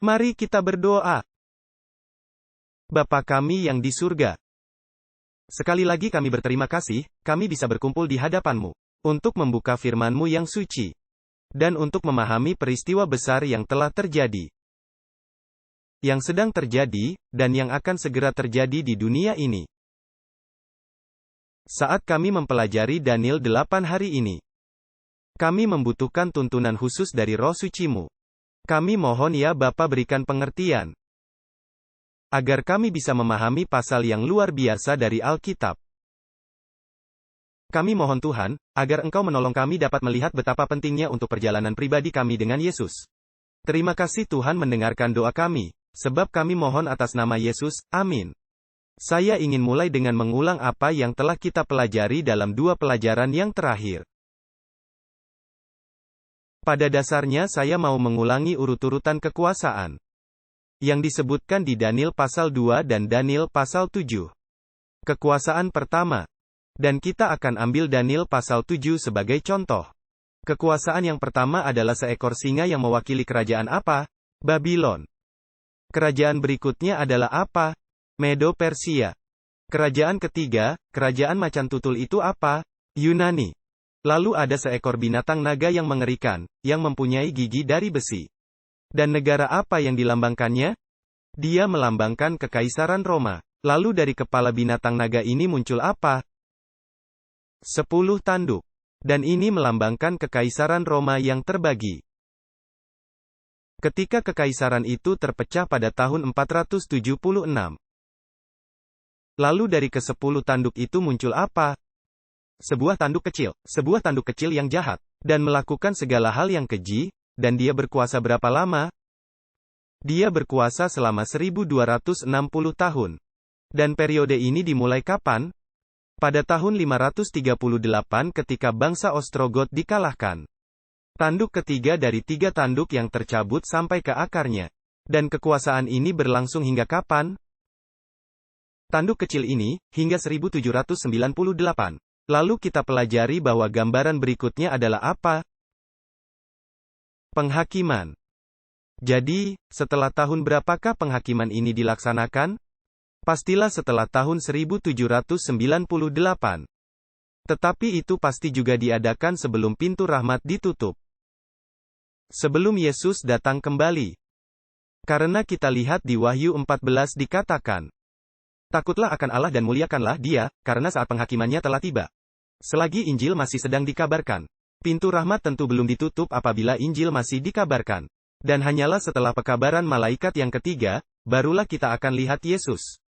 Mari kita berdoa. Bapa kami yang di surga, sekali lagi kami berterima kasih, kami bisa berkumpul di hadapan-Mu, untuk membuka firman-Mu yang suci, dan untuk memahami peristiwa besar yang telah terjadi, yang sedang terjadi, dan yang akan segera terjadi di dunia ini. Saat kami mempelajari Daniel 8 hari ini, kami membutuhkan tuntunan khusus dari Roh Suci-Mu. Kami mohon ya Bapa berikan pengertian, agar kami bisa memahami pasal yang luar biasa dari Alkitab. Kami mohon Tuhan, agar Engkau menolong kami dapat melihat betapa pentingnya untuk perjalanan pribadi kami dengan Yesus. Terima kasih Tuhan mendengarkan doa kami, sebab kami mohon atas nama Yesus, amin. Saya ingin mulai dengan mengulang apa yang telah kita pelajari dalam 2 pelajaran yang terakhir. Pada dasarnya saya mau mengulangi urut-urutan kekuasaan yang disebutkan di Daniel pasal 2 dan Daniel pasal 7. Kekuasaan pertama. Dan kita akan ambil Daniel pasal 7 sebagai contoh. Kekuasaan yang pertama adalah seekor singa yang mewakili kerajaan apa? Babylon. Kerajaan berikutnya adalah apa? Medo-Persia. Kerajaan ketiga, kerajaan macan tutul itu apa? Yunani. Lalu ada seekor binatang naga yang mengerikan, yang mempunyai gigi dari besi. Dan negara apa yang dilambangkannya? Dia melambangkan Kekaisaran Roma. Lalu dari kepala binatang naga ini muncul apa? 10 tanduk. Dan ini melambangkan Kekaisaran Roma yang terbagi. Ketika kekaisaran itu terpecah pada tahun 476. Lalu dari ke-10 tanduk itu muncul apa? Sebuah tanduk kecil yang jahat, dan melakukan segala hal yang keji. Dan dia berkuasa berapa lama? Dia berkuasa selama 1260 tahun. Dan periode ini dimulai kapan? Pada tahun 538 ketika bangsa Ostrogot dikalahkan. Tanduk ketiga dari 3 tanduk yang tercabut sampai ke akarnya. Dan kekuasaan ini berlangsung hingga kapan? Tanduk kecil ini, hingga 1798. Lalu kita pelajari bahwa gambaran berikutnya adalah apa? Penghakiman. Jadi, setelah tahun berapakah penghakiman ini dilaksanakan? Pastilah setelah tahun 1798. Tetapi itu pasti juga diadakan sebelum pintu rahmat ditutup. Sebelum Yesus datang kembali. Karena kita lihat di Wahyu 14 dikatakan, takutlah akan Allah dan muliakanlah Dia, karena saat penghakimannya telah tiba. Selagi Injil masih sedang dikabarkan, pintu rahmat tentu belum ditutup apabila Injil masih dikabarkan. Dan hanyalah setelah pekabaran malaikat yang ketiga, barulah kita akan lihat Yesus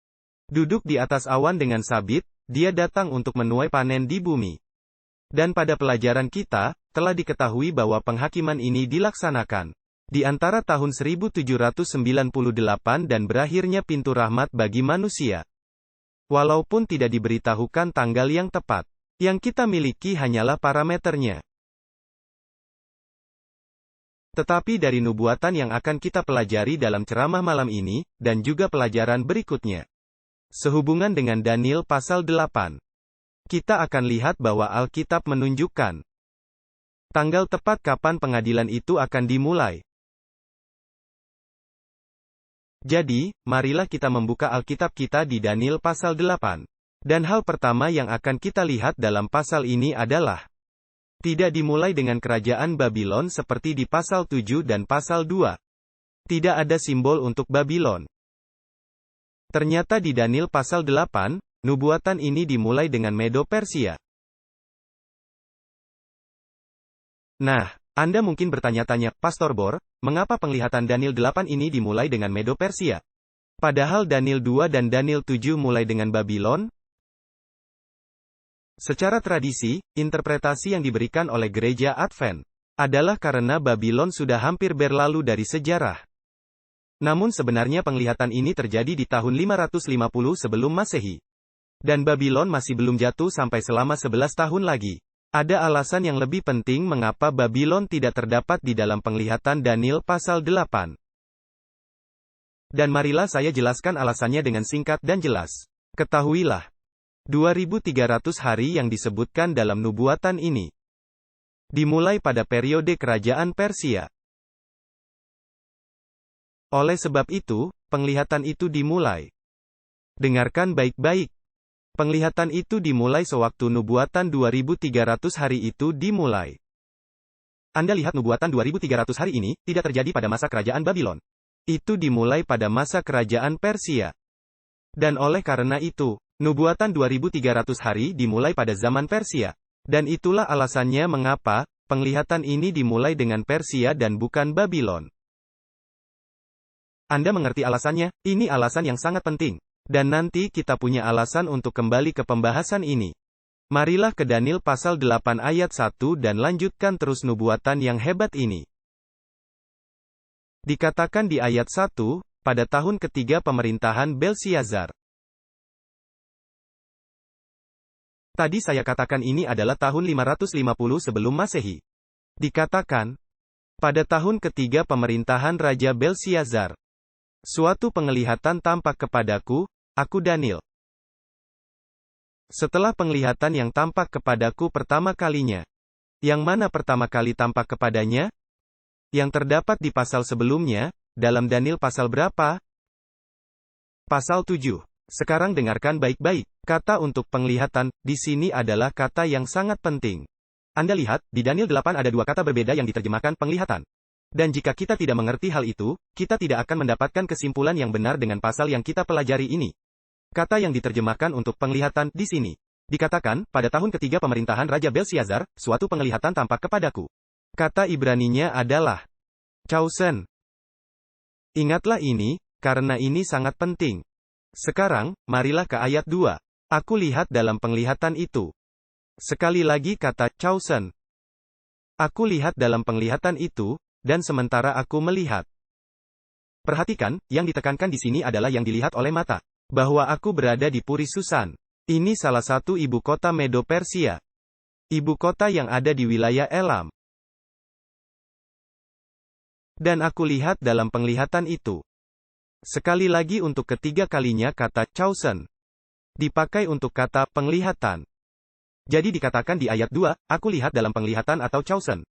duduk di atas awan dengan sabit, Dia datang untuk menuai panen di bumi. Dan pada pelajaran kita, telah diketahui bahwa penghakiman ini dilaksanakan di antara tahun 1798 dan berakhirnya pintu rahmat bagi manusia. Walaupun tidak diberitahukan tanggal yang tepat, yang kita miliki hanyalah parameternya. Tetapi dari nubuatan yang akan kita pelajari dalam ceramah malam ini, dan juga pelajaran berikutnya, sehubungan dengan Daniel pasal 8, kita akan lihat bahwa Alkitab menunjukkan tanggal tepat kapan pengadilan itu akan dimulai. Jadi, marilah kita membuka Alkitab kita di Daniel pasal 8. Dan hal pertama yang akan kita lihat dalam pasal ini adalah tidak dimulai dengan kerajaan Babylon seperti di pasal 7 dan pasal 2. Tidak ada simbol untuk Babylon. Ternyata di Daniel pasal 8, nubuatan ini dimulai dengan Medo-Persia. Nah, Anda mungkin bertanya-tanya, Pastor Bor, mengapa penglihatan Daniel 8 ini dimulai dengan Medo-Persia? Padahal Daniel 2 dan Daniel 7 mulai dengan Babylon? Secara tradisi, interpretasi yang diberikan oleh gereja Advent adalah karena Babylon sudah hampir berlalu dari sejarah. Namun sebenarnya penglihatan ini terjadi di tahun 550 sebelum Masehi. Dan Babylon masih belum jatuh sampai selama 11 tahun lagi. Ada alasan yang lebih penting mengapa Babylon tidak terdapat di dalam penglihatan Daniel pasal 8. Dan marilah saya jelaskan alasannya dengan singkat dan jelas. Ketahuilah, 2300 hari yang disebutkan dalam nubuatan ini dimulai pada periode kerajaan Persia. Oleh sebab itu, penglihatan itu dimulai. Dengarkan baik-baik. Penglihatan itu dimulai sewaktu nubuatan 2300 hari itu dimulai. Anda lihat nubuatan 2300 hari ini, tidak terjadi pada masa kerajaan Babylon. Itu dimulai pada masa kerajaan Persia. Dan oleh karena itu, nubuatan 2300 hari dimulai pada zaman Persia. Dan itulah alasannya mengapa, penglihatan ini dimulai dengan Persia dan bukan Babylon. Anda mengerti alasannya? Ini alasan yang sangat penting. Dan nanti kita punya alasan untuk kembali ke pembahasan ini. Marilah ke Daniel pasal 8 ayat 1 dan lanjutkan terus nubuatan yang hebat ini. Dikatakan di ayat 1, pada tahun ketiga pemerintahan Belsiazar. Tadi saya katakan ini adalah tahun 550 sebelum Masehi. Dikatakan, pada tahun ketiga pemerintahan Raja Belsiazar. Suatu penglihatan tampak kepadaku, aku Daniel. Setelah penglihatan yang tampak kepadaku pertama kalinya. Yang mana pertama kali tampak kepadanya? Yang terdapat di pasal sebelumnya, dalam Daniel pasal berapa? Pasal 7. Sekarang dengarkan baik-baik. Kata untuk penglihatan, di sini adalah kata yang sangat penting. Anda lihat, di Daniel 8 ada dua kata berbeda yang diterjemahkan penglihatan. Dan jika kita tidak mengerti hal itu, kita tidak akan mendapatkan kesimpulan yang benar dengan pasal yang kita pelajari ini. Kata yang diterjemahkan untuk penglihatan di sini. Dikatakan, pada tahun ketiga pemerintahan Raja Belsiazar, suatu penglihatan tampak kepadaku. Kata Ibraninya adalah chosen. Ingatlah ini, karena ini sangat penting. Sekarang, marilah ke ayat 2. Aku lihat dalam penglihatan itu. Sekali lagi kata chosen. Aku lihat dalam penglihatan itu, dan sementara aku melihat. Perhatikan, yang ditekankan di sini adalah yang dilihat oleh mata. Bahwa aku berada di Puri Susan. Ini salah satu ibu kota Medo Persia. Ibu kota yang ada di wilayah Elam. Dan aku lihat dalam penglihatan itu. Sekali lagi untuk ketiga kalinya kata chosen. Dipakai untuk kata penglihatan. Jadi dikatakan di ayat 2, aku lihat dalam penglihatan atau chosen.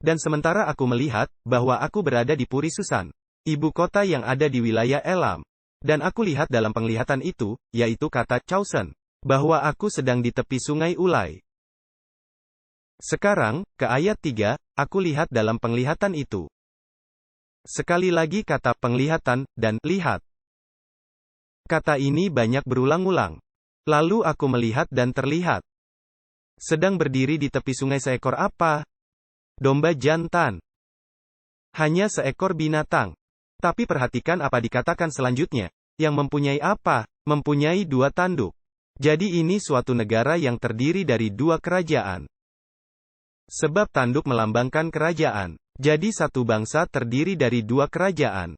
Dan sementara aku melihat, bahwa aku berada di Puri Susan. Ibu kota yang ada di wilayah Elam. Dan aku lihat dalam penglihatan itu, yaitu kata chosen. Bahwa aku sedang di tepi sungai Ulai. Sekarang, ke ayat 3, aku lihat dalam penglihatan itu. Sekali lagi kata penglihatan, dan lihat. Kata ini banyak berulang-ulang. Lalu aku melihat dan terlihat. Sedang berdiri di tepi sungai seekor apa? Domba jantan. Hanya seekor binatang. Tapi perhatikan apa dikatakan selanjutnya. Yang mempunyai apa? Mempunyai dua tanduk. Jadi ini suatu negara yang terdiri dari dua kerajaan. Sebab tanduk melambangkan kerajaan. Jadi satu bangsa terdiri dari dua kerajaan.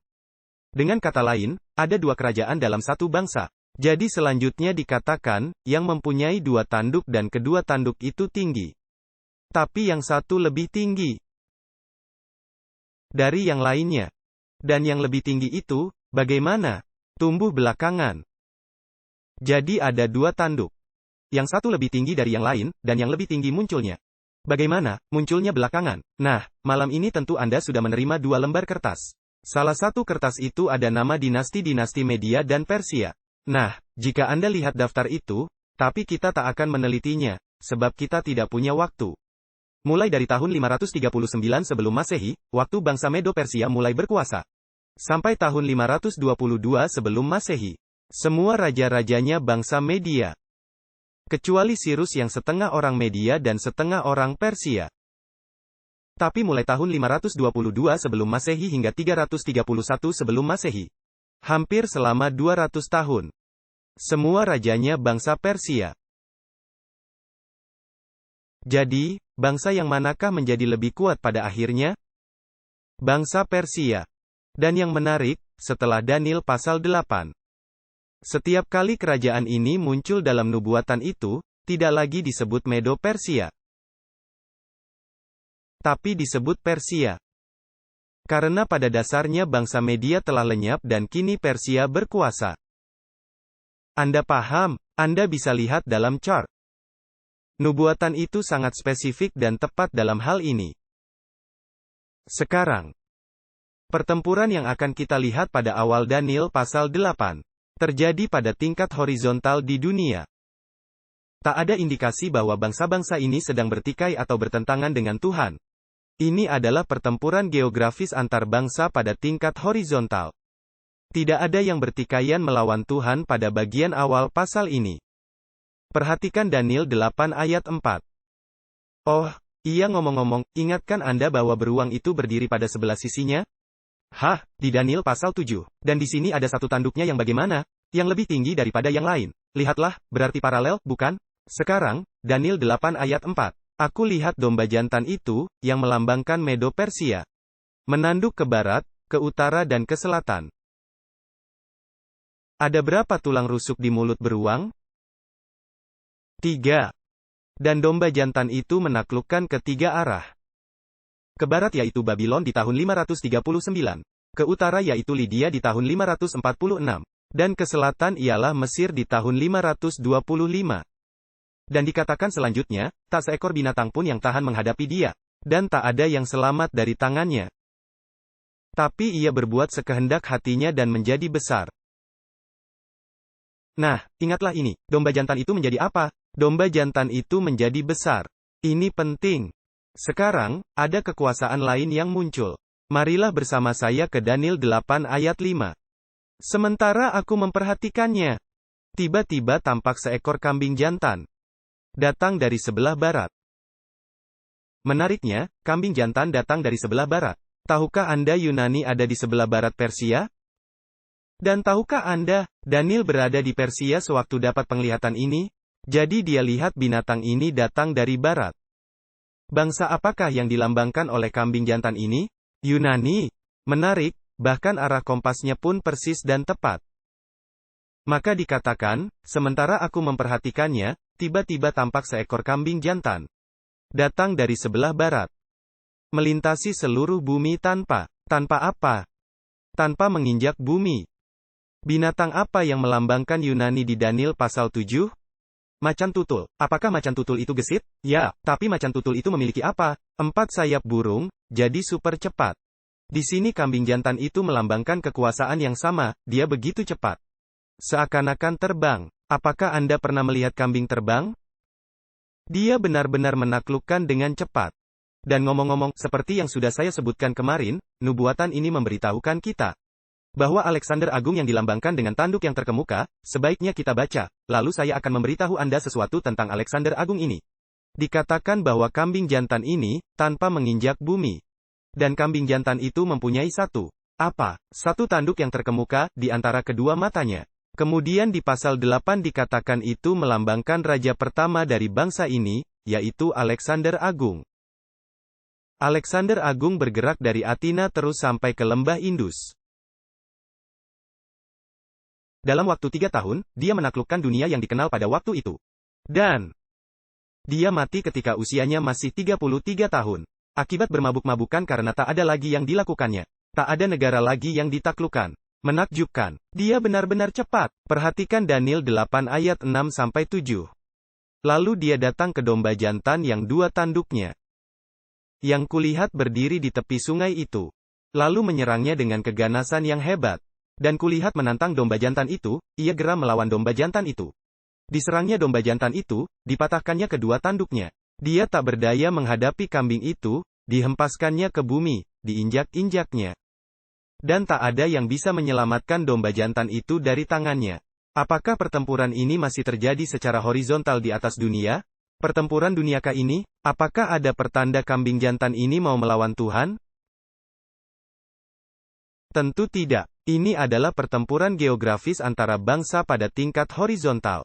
Dengan kata lain, ada dua kerajaan dalam satu bangsa. Jadi selanjutnya dikatakan, yang mempunyai dua tanduk dan kedua tanduk itu tinggi. Tapi yang satu lebih tinggi dari yang lainnya. Dan yang lebih tinggi itu, bagaimana? Tumbuh belakangan. Jadi ada dua tanduk. Yang satu lebih tinggi dari yang lain, dan yang lebih tinggi munculnya. Bagaimana? Munculnya belakangan. Nah, malam ini tentu Anda sudah menerima dua lembar kertas. Salah satu kertas itu ada nama dinasti-dinasti Media dan Persia. Nah, jika Anda lihat daftar itu, tapi kita tak akan menelitinya, sebab kita tidak punya waktu. Mulai dari tahun 539 sebelum Masehi, waktu bangsa Medo Persia mulai berkuasa. Sampai tahun 522 sebelum Masehi. Semua raja-rajanya bangsa Media. Kecuali Sirus yang setengah orang Media dan setengah orang Persia. Tapi mulai tahun 522 sebelum Masehi hingga 331 sebelum Masehi. Hampir selama 200 tahun. Semua rajanya bangsa Persia. Jadi, bangsa yang manakah menjadi lebih kuat pada akhirnya? Bangsa Persia. Dan yang menarik, setelah Daniel pasal 8. Setiap kali kerajaan ini muncul dalam nubuatan itu, tidak lagi disebut Medo Persia. Tapi disebut Persia. Karena pada dasarnya bangsa Media telah lenyap dan kini Persia berkuasa. Anda paham? Anda bisa lihat dalam chart. Nubuatan itu sangat spesifik dan tepat dalam hal ini. Sekarang, Pertempuran yang akan kita lihat pada awal Daniel pasal 8 terjadi pada tingkat horizontal di dunia. Tak ada indikasi bahwa bangsa-bangsa ini sedang bertikai atau bertentangan dengan Tuhan. Ini adalah pertempuran geografis antar bangsa pada tingkat horizontal. Tidak ada yang bertikaian melawan Tuhan pada bagian awal pasal ini. Perhatikan Daniel 8 ayat 4. Oh, iya ngomong-ngomong, ingatkan Anda bahwa beruang itu berdiri pada sebelah sisinya? Hah, di Daniel pasal 7. Dan di sini ada satu tanduknya yang bagaimana? Yang lebih tinggi daripada yang lain. Lihatlah, berarti paralel, bukan? Sekarang, Daniel 8 ayat 4. Aku lihat domba jantan itu, yang melambangkan Medo Persia. Menanduk ke barat, ke utara dan ke selatan. Ada berapa tulang rusuk di mulut beruang? 3. Dan domba jantan itu menaklukkan ketiga arah. Ke barat yaitu Babylon di tahun 539. Ke utara yaitu Lydia di tahun 546. Dan ke selatan ialah Mesir di tahun 525. Dan dikatakan selanjutnya, tak seekor binatang pun yang tahan menghadapi dia. Dan tak ada yang selamat dari tangannya. Tapi ia berbuat sekehendak hatinya dan menjadi besar. Nah, ingatlah ini, domba jantan itu menjadi apa? Domba jantan itu menjadi besar. Ini penting. Sekarang, ada kekuasaan lain yang muncul. Marilah bersama saya ke Daniel 8 ayat 5. Sementara aku memperhatikannya, tiba-tiba tampak seekor kambing jantan. Datang dari sebelah barat. Menariknya, kambing jantan datang dari sebelah barat. Tahukah Anda Yunani ada di sebelah barat Persia? Dan tahukah Anda, Daniel berada di Persia sewaktu dapat penglihatan ini? Jadi dia lihat binatang ini datang dari barat. Bangsa apakah yang dilambangkan oleh kambing jantan ini? Yunani. Menarik, bahkan arah kompasnya pun persis dan tepat. Maka dikatakan, sementara aku memperhatikannya, tiba-tiba tampak seekor kambing jantan. Datang dari sebelah barat. Melintasi seluruh bumi tanpa apa? Tanpa menginjak bumi. Binatang apa yang melambangkan Yunani di Daniel pasal 7? Macan tutul. Apakah macan tutul itu gesit? Ya, tapi macan tutul itu memiliki apa? 4 sayap burung, jadi super cepat. Di sini kambing jantan itu melambangkan kekuasaan yang sama, dia begitu cepat. Seakan-akan terbang. Apakah Anda pernah melihat kambing terbang? Dia benar-benar menaklukkan dengan cepat. Dan ngomong-ngomong, seperti yang sudah saya sebutkan kemarin, nubuatan ini memberitahukan kita bahwa Alexander Agung yang dilambangkan dengan tanduk yang terkemuka, sebaiknya kita baca, lalu saya akan memberitahu Anda sesuatu tentang Alexander Agung ini. Dikatakan bahwa kambing jantan ini, tanpa menginjak bumi. Dan kambing jantan itu mempunyai satu tanduk yang terkemuka, di antara kedua matanya. Kemudian di pasal 8 dikatakan itu melambangkan raja pertama dari bangsa ini, yaitu Alexander Agung. Alexander Agung bergerak dari Athena terus sampai ke lembah Indus. Dalam waktu 3 tahun, dia menaklukkan dunia yang dikenal pada waktu itu. Dan dia mati ketika usianya masih 33 tahun. Akibat bermabuk-mabukan karena tak ada lagi yang dilakukannya. Tak ada negara lagi yang ditaklukkan. Menakjubkan. Dia benar-benar cepat. Perhatikan Daniel 8 ayat 6-7. Lalu dia datang ke domba jantan yang 2 tanduknya. Yang kulihat berdiri di tepi sungai itu. Lalu menyerangnya dengan keganasan yang hebat. Dan kulihat menantang domba jantan itu, ia geram melawan domba jantan itu. Diserangnya domba jantan itu, dipatahkannya kedua tanduknya. Dia tak berdaya menghadapi kambing itu, dihempaskannya ke bumi, diinjak-injaknya. Dan tak ada yang bisa menyelamatkan domba jantan itu dari tangannya. Apakah pertempuran ini masih terjadi secara horizontal di atas dunia? Pertempuran duniakah ini? Apakah ada pertanda kambing jantan ini mau melawan Tuhan? Tentu tidak. Ini adalah pertempuran geografis antara bangsa pada tingkat horizontal.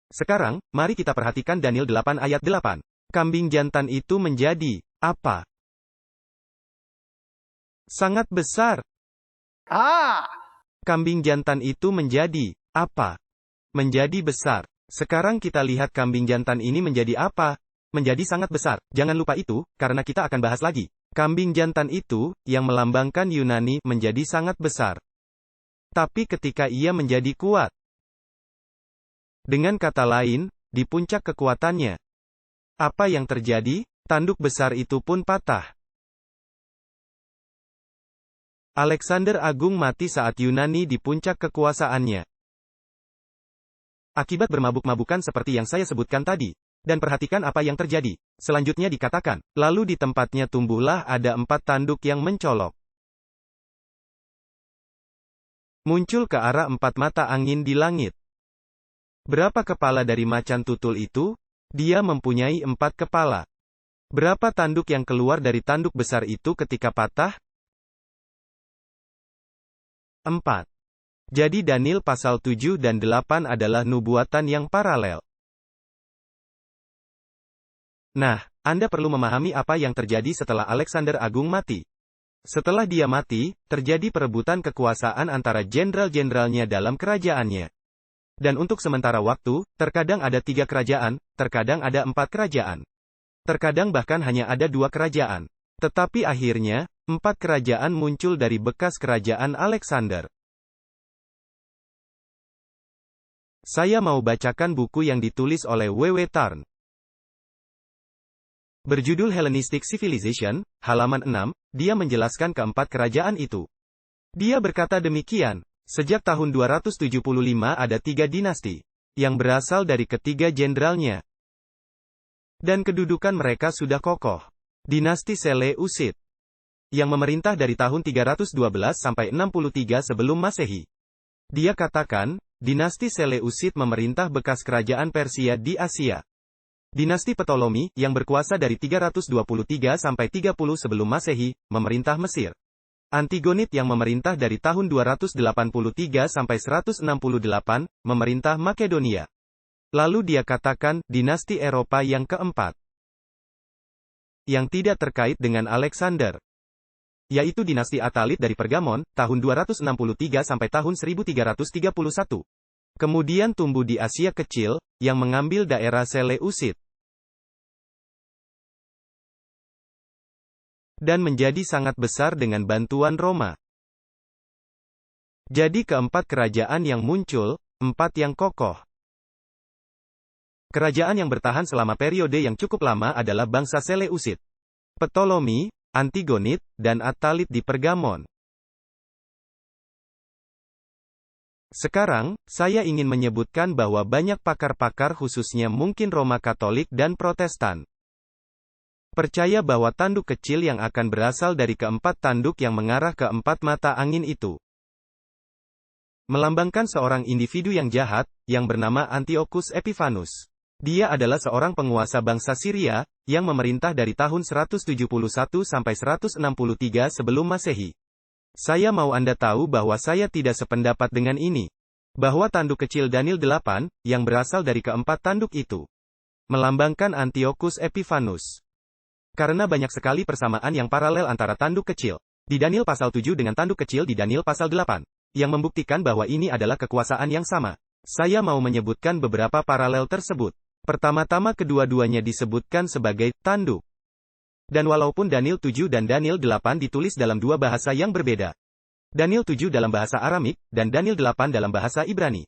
Sekarang, mari kita perhatikan Daniel 8 ayat 8. Kambing jantan itu menjadi apa? Sangat besar. Kambing jantan itu menjadi apa? Menjadi besar. Sekarang kita lihat kambing jantan ini menjadi apa? Menjadi sangat besar. Jangan lupa itu, karena kita akan bahas lagi. Kambing jantan itu, yang melambangkan Yunani, menjadi sangat besar. Tapi ketika ia menjadi kuat. Dengan kata lain, di puncak kekuatannya. Apa yang terjadi? Tanduk besar itu pun patah. Alexander Agung mati saat Yunani di puncak kekuasaannya. Akibat bermabuk-mabukan seperti yang saya sebutkan tadi. Dan perhatikan apa yang terjadi. Selanjutnya dikatakan, lalu di tempatnya tumbuhlah ada 4 tanduk yang mencolok. Muncul ke arah 4 mata angin di langit. Berapa kepala dari macan tutul itu? Dia mempunyai 4 kepala. Berapa tanduk yang keluar dari tanduk besar itu ketika patah? 4. Jadi Daniel pasal 7 dan 8 adalah nubuatan yang paralel. Nah, Anda perlu memahami apa yang terjadi setelah Alexander Agung mati. Setelah dia mati, terjadi perebutan kekuasaan antara jenderal-jenderalnya dalam kerajaannya. Dan untuk sementara waktu, terkadang ada 3 kerajaan, terkadang ada 4 kerajaan. Terkadang bahkan hanya ada 2 kerajaan. Tetapi akhirnya, 4 kerajaan muncul dari bekas kerajaan Alexander. Saya mau bacakan buku yang ditulis oleh W.W. Tarn. Berjudul Hellenistic Civilization, halaman 6, dia menjelaskan keempat kerajaan itu. Dia berkata demikian, sejak tahun 275 ada 3 dinasti, yang berasal dari ketiga jenderalnya. Dan kedudukan mereka sudah kokoh. Dinasti Seleucid, yang memerintah dari tahun 312 sampai 63 sebelum Masehi. Dia katakan, dinasti Seleucid memerintah bekas kerajaan Persia di Asia. Dinasti Ptolomi, yang berkuasa dari 323 sampai 30 sebelum Masehi, memerintah Mesir. Antigonid yang memerintah dari tahun 283 sampai 168, memerintah Makedonia. Lalu dia katakan, dinasti Eropa yang keempat, yang tidak terkait dengan Alexander, yaitu dinasti Attalid dari Pergamon, tahun 263 sampai tahun 1331. Kemudian tumbuh di Asia Kecil, yang mengambil daerah Seleucid. Dan menjadi sangat besar dengan bantuan Roma. Jadi keempat kerajaan yang muncul, 4 yang kokoh. Kerajaan yang bertahan selama periode yang cukup lama adalah bangsa Seleucid, Ptolomi, Antigonid, dan Attalid di Pergamon. Sekarang, saya ingin menyebutkan bahwa banyak pakar-pakar khususnya mungkin Roma Katolik dan Protestan percaya bahwa tanduk kecil yang akan berasal dari keempat tanduk yang mengarah ke 4 mata angin itu melambangkan seorang individu yang jahat, yang bernama Antiochus Epiphanes. Dia adalah seorang penguasa bangsa Syria, yang memerintah dari tahun 171 sampai 163 sebelum Masehi. Saya mau Anda tahu bahwa saya tidak sependapat dengan ini. Bahwa tanduk kecil Daniel 8, yang berasal dari keempat tanduk itu, melambangkan Antiochus Epiphanes. Karena banyak sekali persamaan yang paralel antara tanduk kecil di Daniel pasal 7 dengan tanduk kecil di Daniel pasal 8, yang membuktikan bahwa ini adalah kekuasaan yang sama. Saya mau menyebutkan beberapa paralel tersebut. Pertama-tama kedua-duanya disebutkan sebagai tanduk. Dan walaupun Daniel 7 dan Daniel 8 ditulis dalam 2 bahasa yang berbeda, Daniel 7 dalam bahasa Aramik, dan Daniel 8 dalam bahasa Ibrani.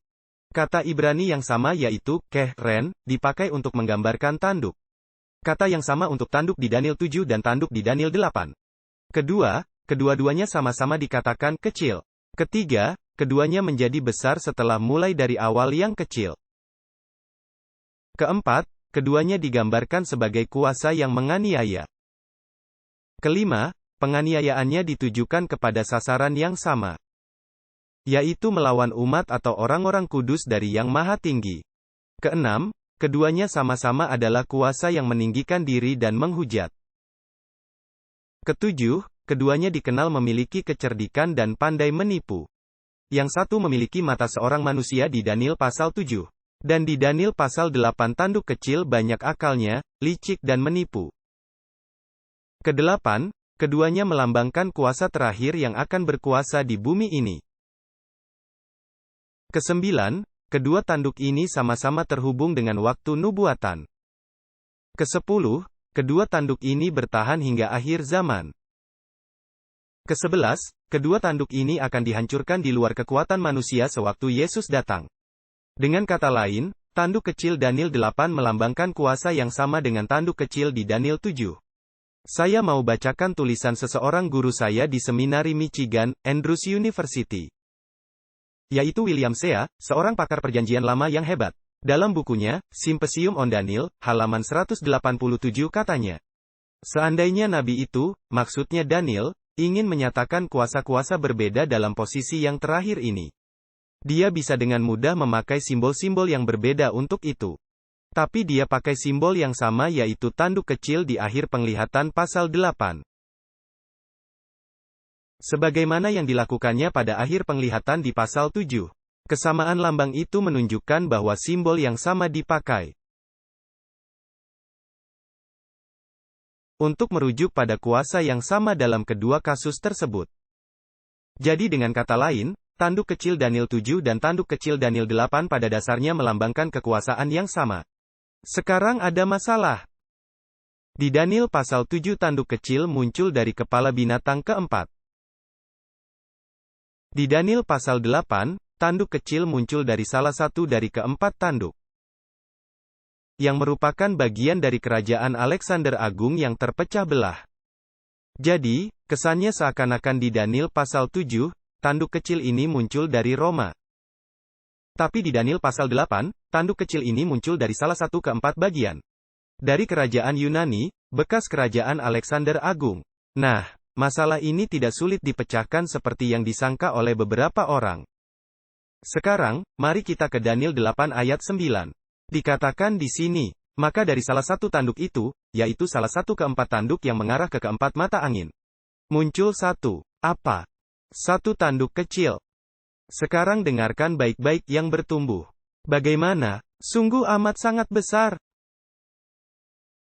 Kata Ibrani yang sama yaitu, keh-ren, dipakai untuk menggambarkan tanduk. Kata yang sama untuk tanduk di Daniel 7 dan tanduk di Daniel 8. Kedua-duanya sama-sama dikatakan kecil. Ketiga, keduanya menjadi besar setelah mulai dari awal yang kecil. Keempat, keduanya digambarkan sebagai kuasa yang menganiaya. Kelima, penganiayaannya ditujukan kepada sasaran yang sama, yaitu melawan umat atau orang-orang kudus dari Yang Maha Tinggi. Keenam, keduanya sama-sama adalah kuasa yang meninggikan diri dan menghujat. Ketujuh, keduanya dikenal memiliki kecerdikan dan pandai menipu. Yang satu memiliki mata seorang manusia di Daniel pasal 7. Dan di Daniel pasal 8 tanduk kecil banyak akalnya, licik dan menipu. Kedelapan, keduanya melambangkan kuasa terakhir yang akan berkuasa di bumi ini. Kesembilan, kedua tanduk ini sama-sama terhubung dengan waktu nubuatan. Kesepuluh, kedua tanduk ini bertahan hingga akhir zaman. Kesebelas, kedua tanduk ini akan dihancurkan di luar kekuatan manusia sewaktu Yesus datang. Dengan kata lain, tanduk kecil Daniel 8 melambangkan kuasa yang sama dengan tanduk kecil di Daniel 7. Saya mau bacakan tulisan seseorang guru saya di seminari Michigan, Andrews University. Yaitu William Sea, seorang pakar perjanjian lama yang hebat. Dalam bukunya, Symposium on Daniel, halaman 187 katanya. Seandainya nabi itu, maksudnya Daniel, ingin menyatakan kuasa-kuasa berbeda dalam posisi yang terakhir ini. Dia bisa dengan mudah memakai simbol-simbol yang berbeda untuk itu. Tapi dia pakai simbol yang sama yaitu tanduk kecil di akhir penglihatan pasal 8. Sebagaimana yang dilakukannya pada akhir penglihatan di pasal 7. Kesamaan lambang itu menunjukkan bahwa simbol yang sama dipakai. Untuk merujuk pada kuasa yang sama dalam kedua kasus tersebut. Jadi dengan kata lain, tanduk kecil Daniel 7 dan tanduk kecil Daniel 8 pada dasarnya melambangkan kekuasaan yang sama. Sekarang ada masalah. Di Daniel pasal 7 tanduk kecil muncul dari kepala binatang keempat. Di Daniel pasal 8, tanduk kecil muncul dari salah satu dari keempat tanduk. Yang merupakan bagian dari kerajaan Alexander Agung yang terpecah belah. Jadi, kesannya seakan-akan di Daniel pasal 7, tanduk kecil ini muncul dari Roma. Tapi di Daniel pasal 8, tanduk kecil ini muncul dari salah satu keempat bagian. Dari kerajaan Yunani, bekas kerajaan Alexander Agung. Nah, masalah ini tidak sulit dipecahkan seperti yang disangka oleh beberapa orang. Sekarang, mari kita ke Daniel 8 ayat 9. Dikatakan di sini, maka dari salah satu tanduk itu, yaitu salah satu keempat tanduk yang mengarah ke keempat mata angin, muncul satu, apa? Satu tanduk kecil. Sekarang dengarkan baik-baik yang bertumbuh. Bagaimana? Sungguh amat sangat besar.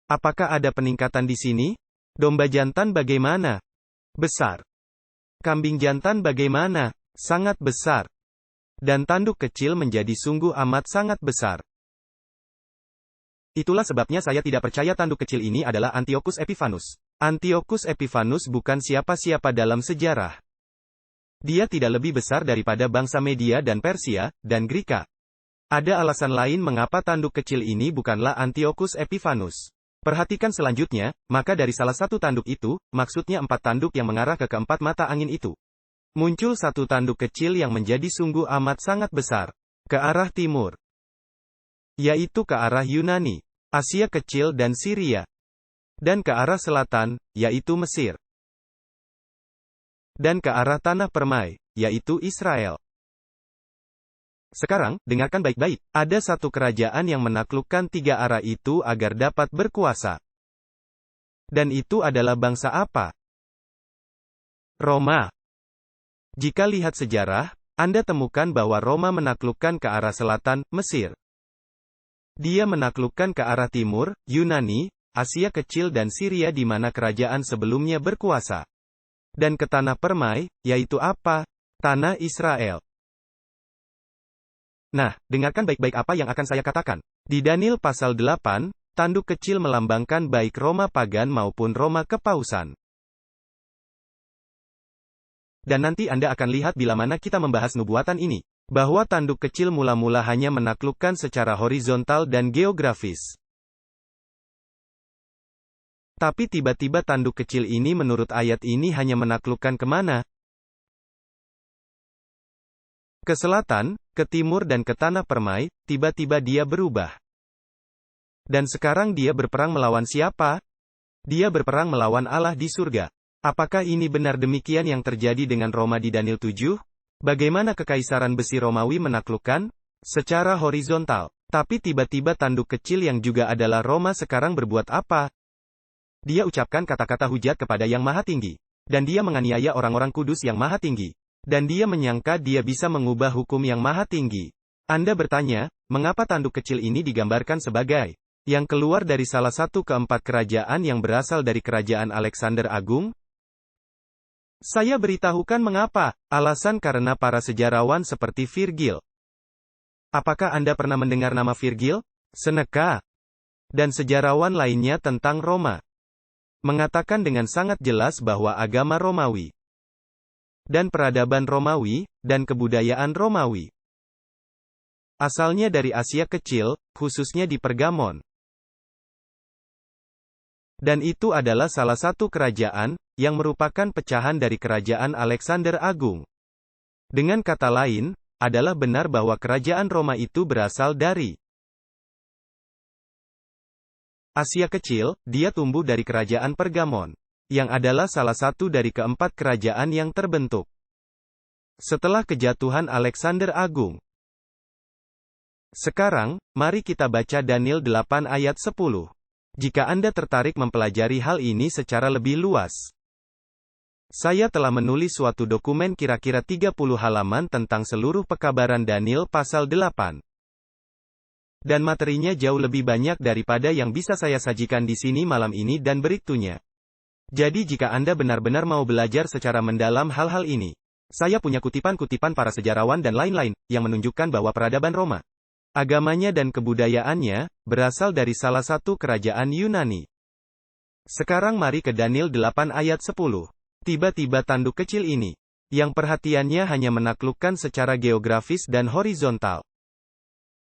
Apakah ada peningkatan di sini? Domba jantan bagaimana? Besar. Kambing jantan bagaimana? Sangat besar. Dan tanduk kecil menjadi sungguh amat sangat besar. Itulah sebabnya saya tidak percaya tanduk kecil ini adalah Antiochus Epiphanes. Antiochus Epiphanes bukan siapa-siapa dalam sejarah. Dia tidak lebih besar daripada bangsa Media dan Persia, dan Greka. Ada alasan lain mengapa tanduk kecil ini bukanlah Antiochus Epiphanes. Perhatikan selanjutnya, maka dari salah satu tanduk itu, maksudnya 4 tanduk yang mengarah ke keempat mata angin itu. Muncul satu tanduk kecil yang menjadi sungguh amat sangat besar. Ke arah timur. Yaitu ke arah Yunani, Asia Kecil dan Syria. Dan ke arah selatan, yaitu Mesir. Dan ke arah tanah permai, yaitu Israel. Sekarang, dengarkan baik-baik, ada satu kerajaan yang menaklukkan 3 arah itu agar dapat berkuasa. Dan itu adalah bangsa apa? Roma. Jika lihat sejarah, Anda temukan bahwa Roma menaklukkan ke arah selatan, Mesir. Dia menaklukkan ke arah timur, Yunani, Asia Kecil dan Syria di mana kerajaan sebelumnya berkuasa. Dan ke tanah permai, yaitu apa? Tanah Israel. Nah, dengarkan baik-baik apa yang akan saya katakan. Di Daniel pasal 8, tanduk kecil melambangkan baik Roma pagan maupun Roma kepausan. Dan nanti Anda akan lihat bila mana kita membahas nubuatan ini, bahwa tanduk kecil mula-mula hanya menaklukkan secara horizontal dan geografis. Tapi tiba-tiba tanduk kecil ini menurut ayat ini hanya menaklukkan kemana? Ke selatan, ke timur dan ke tanah permai, tiba-tiba dia berubah. Dan sekarang dia berperang melawan siapa? Dia berperang melawan Allah di surga. Apakah ini benar demikian yang terjadi dengan Roma di Daniel 7? Bagaimana kekaisaran besi Romawi menaklukkan? Secara horizontal. Tapi tiba-tiba tanduk kecil yang juga adalah Roma sekarang berbuat apa? Dia ucapkan kata-kata hujat kepada Yang Maha Tinggi. Dan dia menganiaya orang-orang kudus Yang Maha Tinggi. Dan dia menyangka dia bisa mengubah hukum Yang Maha Tinggi. Anda bertanya, mengapa tanduk kecil ini digambarkan sebagai yang keluar dari salah satu keempat kerajaan yang berasal dari kerajaan Alexander Agung? Saya beritahukan mengapa. Alasan karena para sejarawan seperti Virgil. Apakah Anda pernah mendengar nama Virgil, Seneca, dan sejarawan lainnya tentang Roma? Mengatakan dengan sangat jelas bahwa agama Romawi dan peradaban Romawi, dan kebudayaan Romawi asalnya dari Asia Kecil, khususnya di Pergamon. Dan itu adalah salah satu kerajaan, yang merupakan pecahan dari kerajaan Alexander Agung. Dengan kata lain, adalah benar bahwa kerajaan Roma itu berasal dari Asia Kecil. Dia tumbuh dari kerajaan Pergamon, yang adalah salah satu dari keempat kerajaan yang terbentuk setelah kejatuhan Alexander Agung. Sekarang, mari kita baca Daniel 8 ayat 10. Jika Anda tertarik mempelajari hal ini secara lebih luas, saya telah menulis suatu dokumen kira-kira 30 halaman tentang seluruh pekabaran Daniel pasal 8. Dan materinya jauh lebih banyak daripada yang bisa saya sajikan di sini malam ini dan berikutnya. Jadi jika Anda benar-benar mau belajar secara mendalam hal-hal ini, saya punya kutipan-kutipan para sejarawan dan lain-lain, yang menunjukkan bahwa peradaban Roma, agamanya dan kebudayaannya, berasal dari salah satu kerajaan Yunani. Sekarang mari ke Daniel 8 ayat 10. Tiba-tiba tanduk kecil ini, yang perhatiannya hanya menaklukkan secara geografis dan horizontal.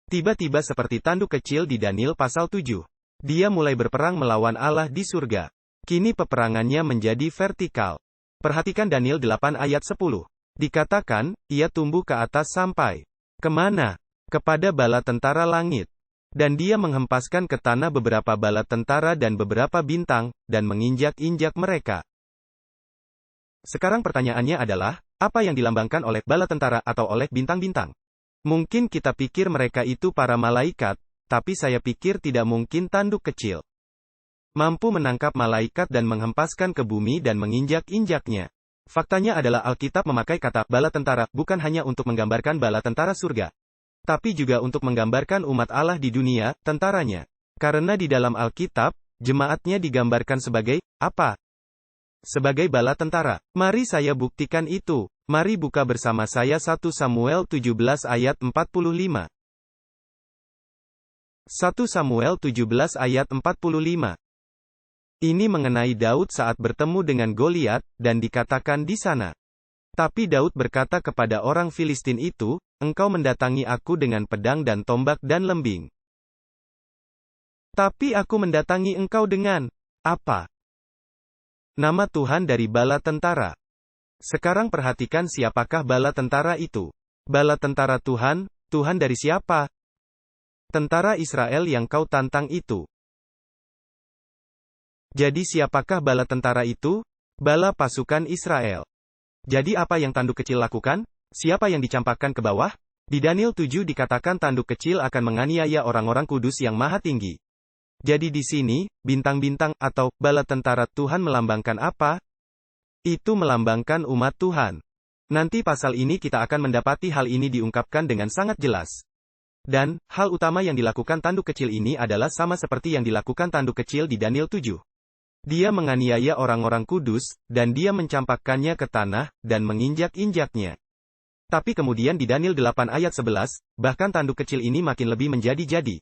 Tiba-tiba seperti tanduk kecil di Daniel pasal 7. Dia mulai berperang melawan Allah di surga. Kini peperangannya menjadi vertikal. Perhatikan Daniel 8 ayat 10. Dikatakan, ia tumbuh ke atas sampai kemana? Kepada bala tentara langit. Dan dia menghempaskan ke tanah beberapa bala tentara dan beberapa bintang, dan menginjak-injak mereka. Sekarang pertanyaannya adalah, apa yang dilambangkan oleh bala tentara atau oleh bintang-bintang? Mungkin kita pikir mereka itu para malaikat, tapi saya pikir tidak mungkin tanduk kecil mampu menangkap malaikat dan menghempaskan ke bumi dan menginjak-injaknya. Faktanya adalah Alkitab memakai kata bala tentara bukan hanya untuk menggambarkan bala tentara surga, tapi juga untuk menggambarkan umat Allah di dunia, tentaranya. Karena di dalam Alkitab, jemaatnya digambarkan sebagai, apa? Sebagai bala tentara. Mari saya buktikan itu. Mari buka bersama saya 1 Samuel 17 ayat 45. 1 Samuel 17 ayat 45. Ini mengenai Daud saat bertemu dengan Goliat, dan dikatakan di sana. Tapi Daud berkata kepada orang Filistin itu, engkau mendatangi aku dengan pedang dan tombak dan lembing. Tapi aku mendatangi engkau dengan, apa? Nama Tuhan dari bala tentara. Sekarang perhatikan siapakah bala tentara itu. Bala tentara Tuhan, Tuhan dari siapa? Tentara Israel yang kau tantang itu. Jadi siapakah bala tentara itu? Bala pasukan Israel. Jadi apa yang tanduk kecil lakukan? Siapa yang dicampakkan ke bawah? Di Daniel 7 dikatakan tanduk kecil akan menganiaya orang-orang kudus yang maha tinggi. Jadi di sini, bintang-bintang atau bala tentara Tuhan melambangkan apa? Itu melambangkan umat Tuhan. Nanti pasal ini kita akan mendapati hal ini diungkapkan dengan sangat jelas. Dan, hal utama yang dilakukan tanduk kecil ini adalah sama seperti yang dilakukan tanduk kecil di Daniel 7. Dia menganiaya orang-orang kudus, dan dia mencampakkannya ke tanah, dan menginjak-injaknya. Tapi kemudian di Daniel 8 ayat 11, bahkan tanduk kecil ini makin lebih menjadi-jadi.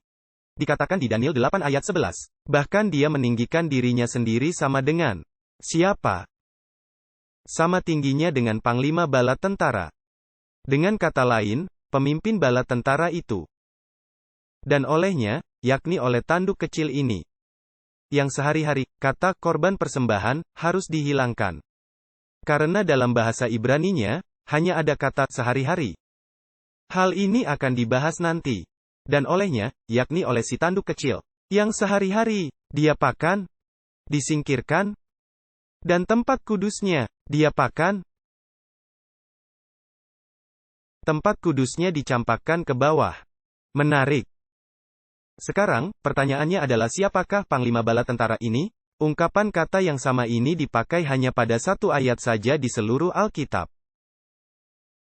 Dikatakan di Daniel 8 ayat 11, bahkan dia meninggikan dirinya sendiri sama dengan siapa? Sama tingginya dengan panglima bala tentara. Dengan kata lain, pemimpin bala tentara itu. Dan olehnya, yakni oleh tanduk kecil ini. Yang sehari-hari, kata korban persembahan, harus dihilangkan. Karena dalam bahasa Ibraninya, hanya ada kata sehari-hari. Hal ini akan dibahas nanti. Dan olehnya, yakni oleh si tanduk kecil. Yang sehari-hari, diapakan, disingkirkan, dan tempat kudusnya, diapakan, tempat kudusnya dicampakkan ke bawah. Menarik. Sekarang, pertanyaannya adalah siapakah panglima bala tentara ini? Ungkapan kata yang sama ini dipakai hanya pada satu ayat saja di seluruh Alkitab.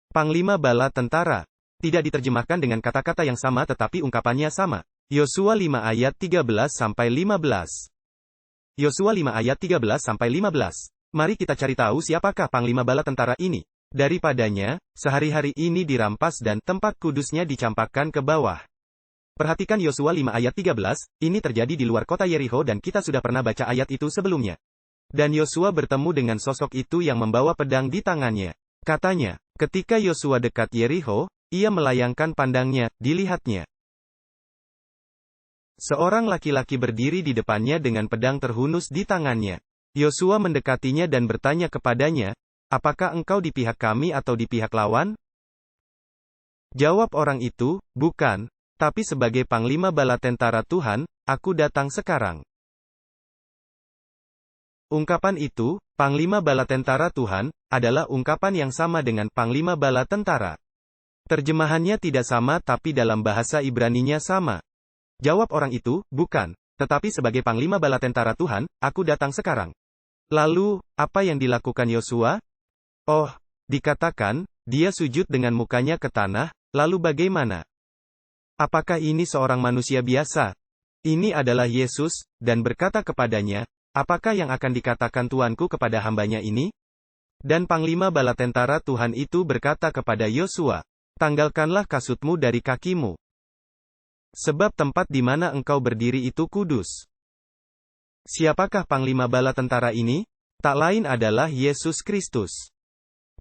Panglima bala tentara. Tidak diterjemahkan dengan kata-kata yang sama tetapi ungkapannya sama. Yosua 5 ayat 13-15. Yosua 5 ayat 13-15. Mari kita cari tahu siapakah panglima bala tentara ini. Daripadanya, sehari-hari ini dirampas dan tempat kudusnya dicampakkan ke bawah. Perhatikan Yosua 5 ayat 13, ini terjadi di luar kota Yerikho dan kita sudah pernah baca ayat itu sebelumnya. Dan Yosua bertemu dengan sosok itu yang membawa pedang di tangannya. Katanya, ketika Yosua dekat Yerikho, ia melayangkan pandangnya, dilihatnya. Seorang laki-laki berdiri di depannya dengan pedang terhunus di tangannya. Yosua mendekatinya dan bertanya kepadanya, "Apakah engkau di pihak kami atau di pihak lawan?" Jawab orang itu, "Bukan, tapi sebagai panglima bala tentara Tuhan, aku datang sekarang." Ungkapan itu, panglima bala tentara Tuhan, adalah ungkapan yang sama dengan panglima bala tentara. Terjemahannya tidak sama tapi dalam bahasa Ibraninya sama. Jawab orang itu, "Bukan, tetapi sebagai panglima bala tentara Tuhan, aku datang sekarang." Lalu, apa yang dilakukan Yosua? Oh, dikatakan, dia sujud dengan mukanya ke tanah, lalu bagaimana? Apakah ini seorang manusia biasa? Ini adalah Yesus, dan berkata kepadanya, "Apakah yang akan dikatakan Tuanku kepada hambanya ini?" Dan panglima bala tentara Tuhan itu berkata kepada Yosua, "Tanggalkanlah kasutmu dari kakimu. Sebab tempat di mana engkau berdiri itu kudus." Siapakah panglima bala tentara ini? Tak lain adalah Yesus Kristus.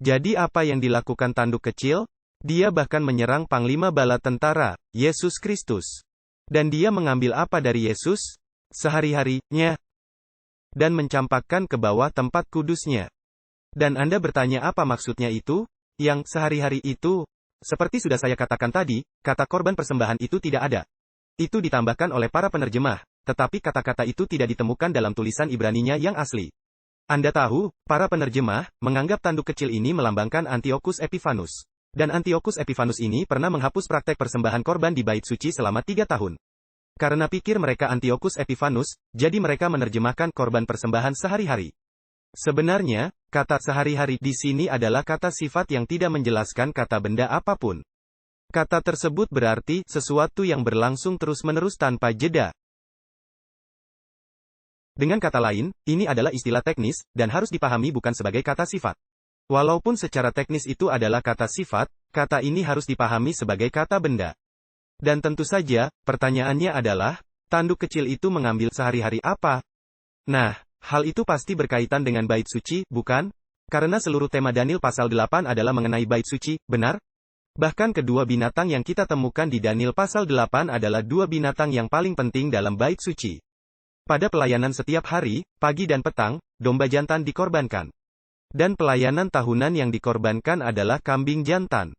Jadi apa yang dilakukan tanduk kecil? Dia bahkan menyerang panglima bala tentara, Yesus Kristus. Dan dia mengambil apa dari Yesus? Sehari-harinya. Dan mencampakkan ke bawah tempat kudusnya. Dan Anda bertanya apa maksudnya itu? Yang sehari-hari itu? Seperti sudah saya katakan tadi, kata korban persembahan itu tidak ada. Itu ditambahkan oleh para penerjemah, tetapi kata-kata itu tidak ditemukan dalam tulisan Ibraninya yang asli. Anda tahu, para penerjemah menganggap tanduk kecil ini melambangkan Antiochus Epiphanes. Dan Antiochus Epiphanes ini pernah menghapus praktek persembahan korban di bait suci selama 3 tahun. Karena pikir mereka Antiochus Epiphanes, jadi mereka menerjemahkan korban persembahan sehari-hari. Sebenarnya, kata sehari-hari di sini adalah kata sifat yang tidak menjelaskan kata benda apapun. Kata tersebut berarti sesuatu yang berlangsung terus-menerus tanpa jeda. Dengan kata lain, ini adalah istilah teknis, dan harus dipahami bukan sebagai kata sifat. Walaupun secara teknis itu adalah kata sifat, kata ini harus dipahami sebagai kata benda. Dan tentu saja, pertanyaannya adalah, tanduk kecil itu mengambil sehari-hari apa? Nah, hal itu pasti berkaitan dengan bait suci, bukan? Karena seluruh tema Daniel pasal 8 adalah mengenai bait suci, benar? Bahkan kedua binatang yang kita temukan di Daniel pasal 8 adalah dua binatang yang paling penting dalam bait suci. Pada pelayanan setiap hari, pagi dan petang, domba jantan dikorbankan. Dan pelayanan tahunan yang dikorbankan adalah kambing jantan.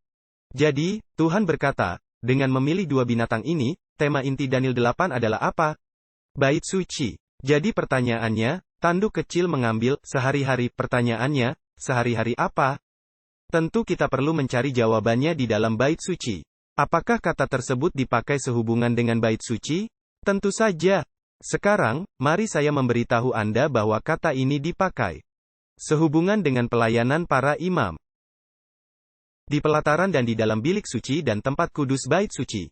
Jadi, Tuhan berkata, dengan memilih dua binatang ini, tema inti Daniel 8 adalah apa? Bait suci. Jadi pertanyaannya, tanduk kecil mengambil sehari-hari. Pertanyaannya, sehari-hari apa? Tentu kita perlu mencari jawabannya di dalam bait suci. Apakah kata tersebut dipakai sehubungan dengan bait suci? Tentu saja. Sekarang, mari saya memberitahu Anda bahwa kata ini dipakai sehubungan dengan pelayanan para imam di pelataran dan di dalam bilik suci dan tempat kudus bait suci.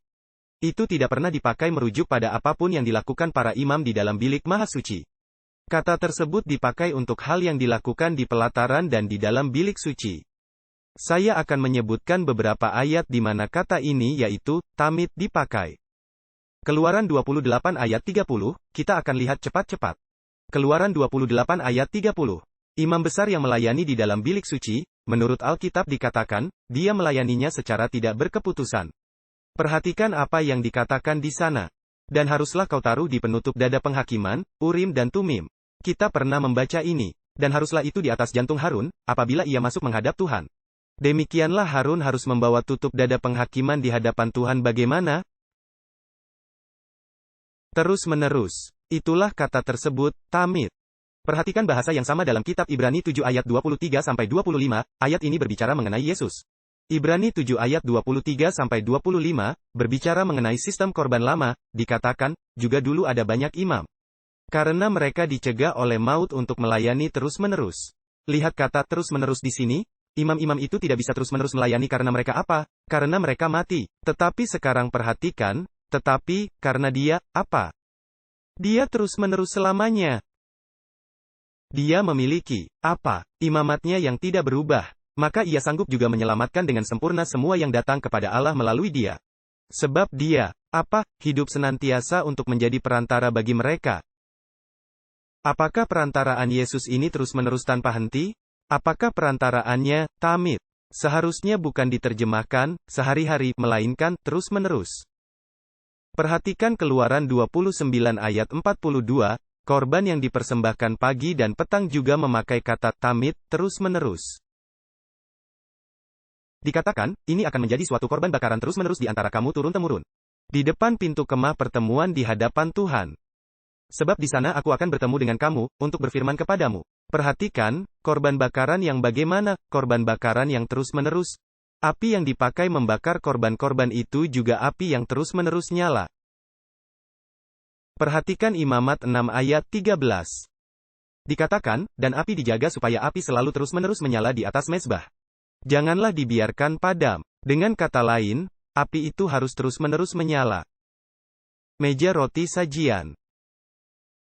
Itu tidak pernah dipakai merujuk pada apapun yang dilakukan para imam di dalam bilik maha suci. Kata tersebut dipakai untuk hal yang dilakukan di pelataran dan di dalam bilik suci. Saya akan menyebutkan beberapa ayat di mana kata ini yaitu, tamid dipakai. Keluaran 28 ayat 30, kita akan lihat cepat-cepat. Keluaran 28 ayat 30. Imam besar yang melayani di dalam bilik suci, menurut Alkitab dikatakan, dia melayaninya secara tidak berkeputusan. Perhatikan apa yang dikatakan di sana. Dan haruslah kau taruh di penutup dada penghakiman, Urim dan Tumim. Kita pernah membaca ini. Dan haruslah itu di atas jantung Harun, apabila ia masuk menghadap Tuhan. Demikianlah Harun harus membawa tutup dada penghakiman di hadapan Tuhan bagaimana? Terus-menerus. Itulah kata tersebut, tamid. Perhatikan bahasa yang sama dalam kitab Ibrani 7 ayat 23-25, ayat ini berbicara mengenai Yesus. Ibrani 7 ayat 23-25, berbicara mengenai sistem korban lama, dikatakan, juga dulu ada banyak imam. Karena mereka dicegah oleh maut untuk melayani terus-menerus. Lihat kata terus-menerus di sini, imam-imam itu tidak bisa terus-menerus melayani karena mereka apa? Karena mereka mati. Tetapi sekarang perhatikan, tetapi, karena dia, apa? Dia terus-menerus selamanya. Dia memiliki, apa? Imamatnya yang tidak berubah. Maka ia sanggup juga menyelamatkan dengan sempurna semua yang datang kepada Allah melalui dia. Sebab dia, apa? Hidup senantiasa untuk menjadi perantara bagi mereka. Apakah perantaraan Yesus ini terus-menerus tanpa henti? Apakah perantaraannya, tamid? Seharusnya bukan diterjemahkan, sehari-hari, melainkan, terus-menerus. Perhatikan Keluaran 29 ayat 42, korban yang dipersembahkan pagi dan petang juga memakai kata tamid, terus-menerus. Dikatakan, ini akan menjadi suatu korban bakaran terus-menerus di antara kamu turun-temurun. Di depan pintu kemah pertemuan di hadapan Tuhan. Sebab di sana aku akan bertemu dengan kamu, untuk berfirman kepadamu. Perhatikan, korban bakaran yang bagaimana, korban bakaran yang terus-menerus. Api yang dipakai membakar korban-korban itu juga api yang terus-menerus nyala. Perhatikan Imamat 6 ayat 13. Dikatakan, dan api dijaga supaya api selalu terus-menerus menyala di atas mezbah. Janganlah dibiarkan padam. Dengan kata lain, api itu harus terus-menerus menyala. Meja roti sajian.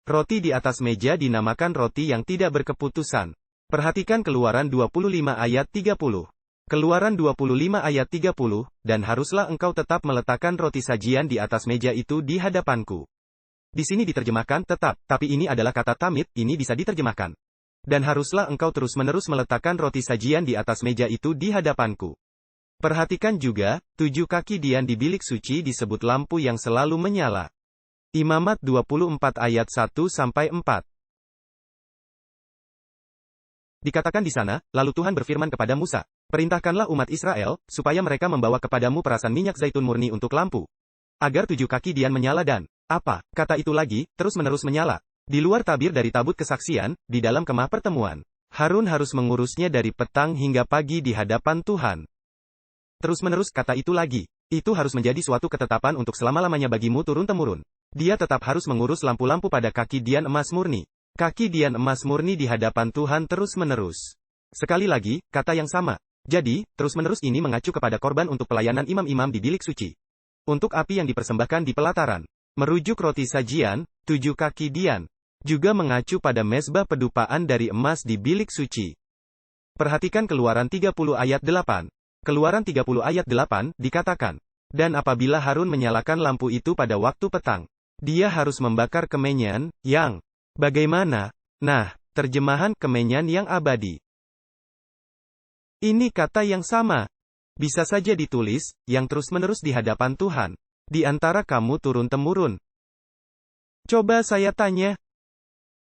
Roti di atas meja dinamakan roti yang tidak berkeputusan. Perhatikan Keluaran 25 ayat 30. Keluaran 25 ayat 30, dan haruslah engkau tetap meletakkan roti sajian di atas meja itu di hadapanku. Di sini diterjemahkan tetap, tapi ini adalah kata tamid, ini bisa diterjemahkan. Dan haruslah engkau terus-menerus meletakkan roti sajian di atas meja itu di hadapanku. Perhatikan juga, 7 kaki Dian di bilik suci disebut lampu yang selalu menyala. Imamat 24 ayat 1-4. Dikatakan di sana, lalu Tuhan berfirman kepada Musa, perintahkanlah umat Israel, supaya mereka membawa kepadamu perasan minyak zaitun murni untuk lampu. Agar 7 kaki Dian menyala dan, apa, kata itu lagi, terus-menerus menyala. Di luar tabir dari tabut kesaksian, di dalam kemah pertemuan. Harun harus mengurusnya dari petang hingga pagi di hadapan Tuhan. Terus-menerus kata itu lagi. Itu harus menjadi suatu ketetapan untuk selama-lamanya bagimu turun-temurun. Dia tetap harus mengurus lampu-lampu pada kaki Dian emas murni. Kaki Dian emas murni di hadapan Tuhan terus-menerus. Sekali lagi, kata yang sama. Jadi, terus-menerus ini mengacu kepada korban untuk pelayanan imam-imam di bilik suci. Untuk api yang dipersembahkan di pelataran. Merujuk roti sajian, 7 kaki Dian. Juga mengacu pada mezbah pedupaan dari emas di bilik suci. Perhatikan Keluaran 30 ayat 8. Keluaran 30 ayat 8, dikatakan. Dan apabila Harun menyalakan lampu itu pada waktu petang, dia harus membakar kemenyan, yang bagaimana? Nah, terjemahan kemenyan yang abadi. Ini kata yang sama. Bisa saja ditulis, yang terus-menerus di hadapan Tuhan. Di antara kamu turun-temurun. Coba saya tanya.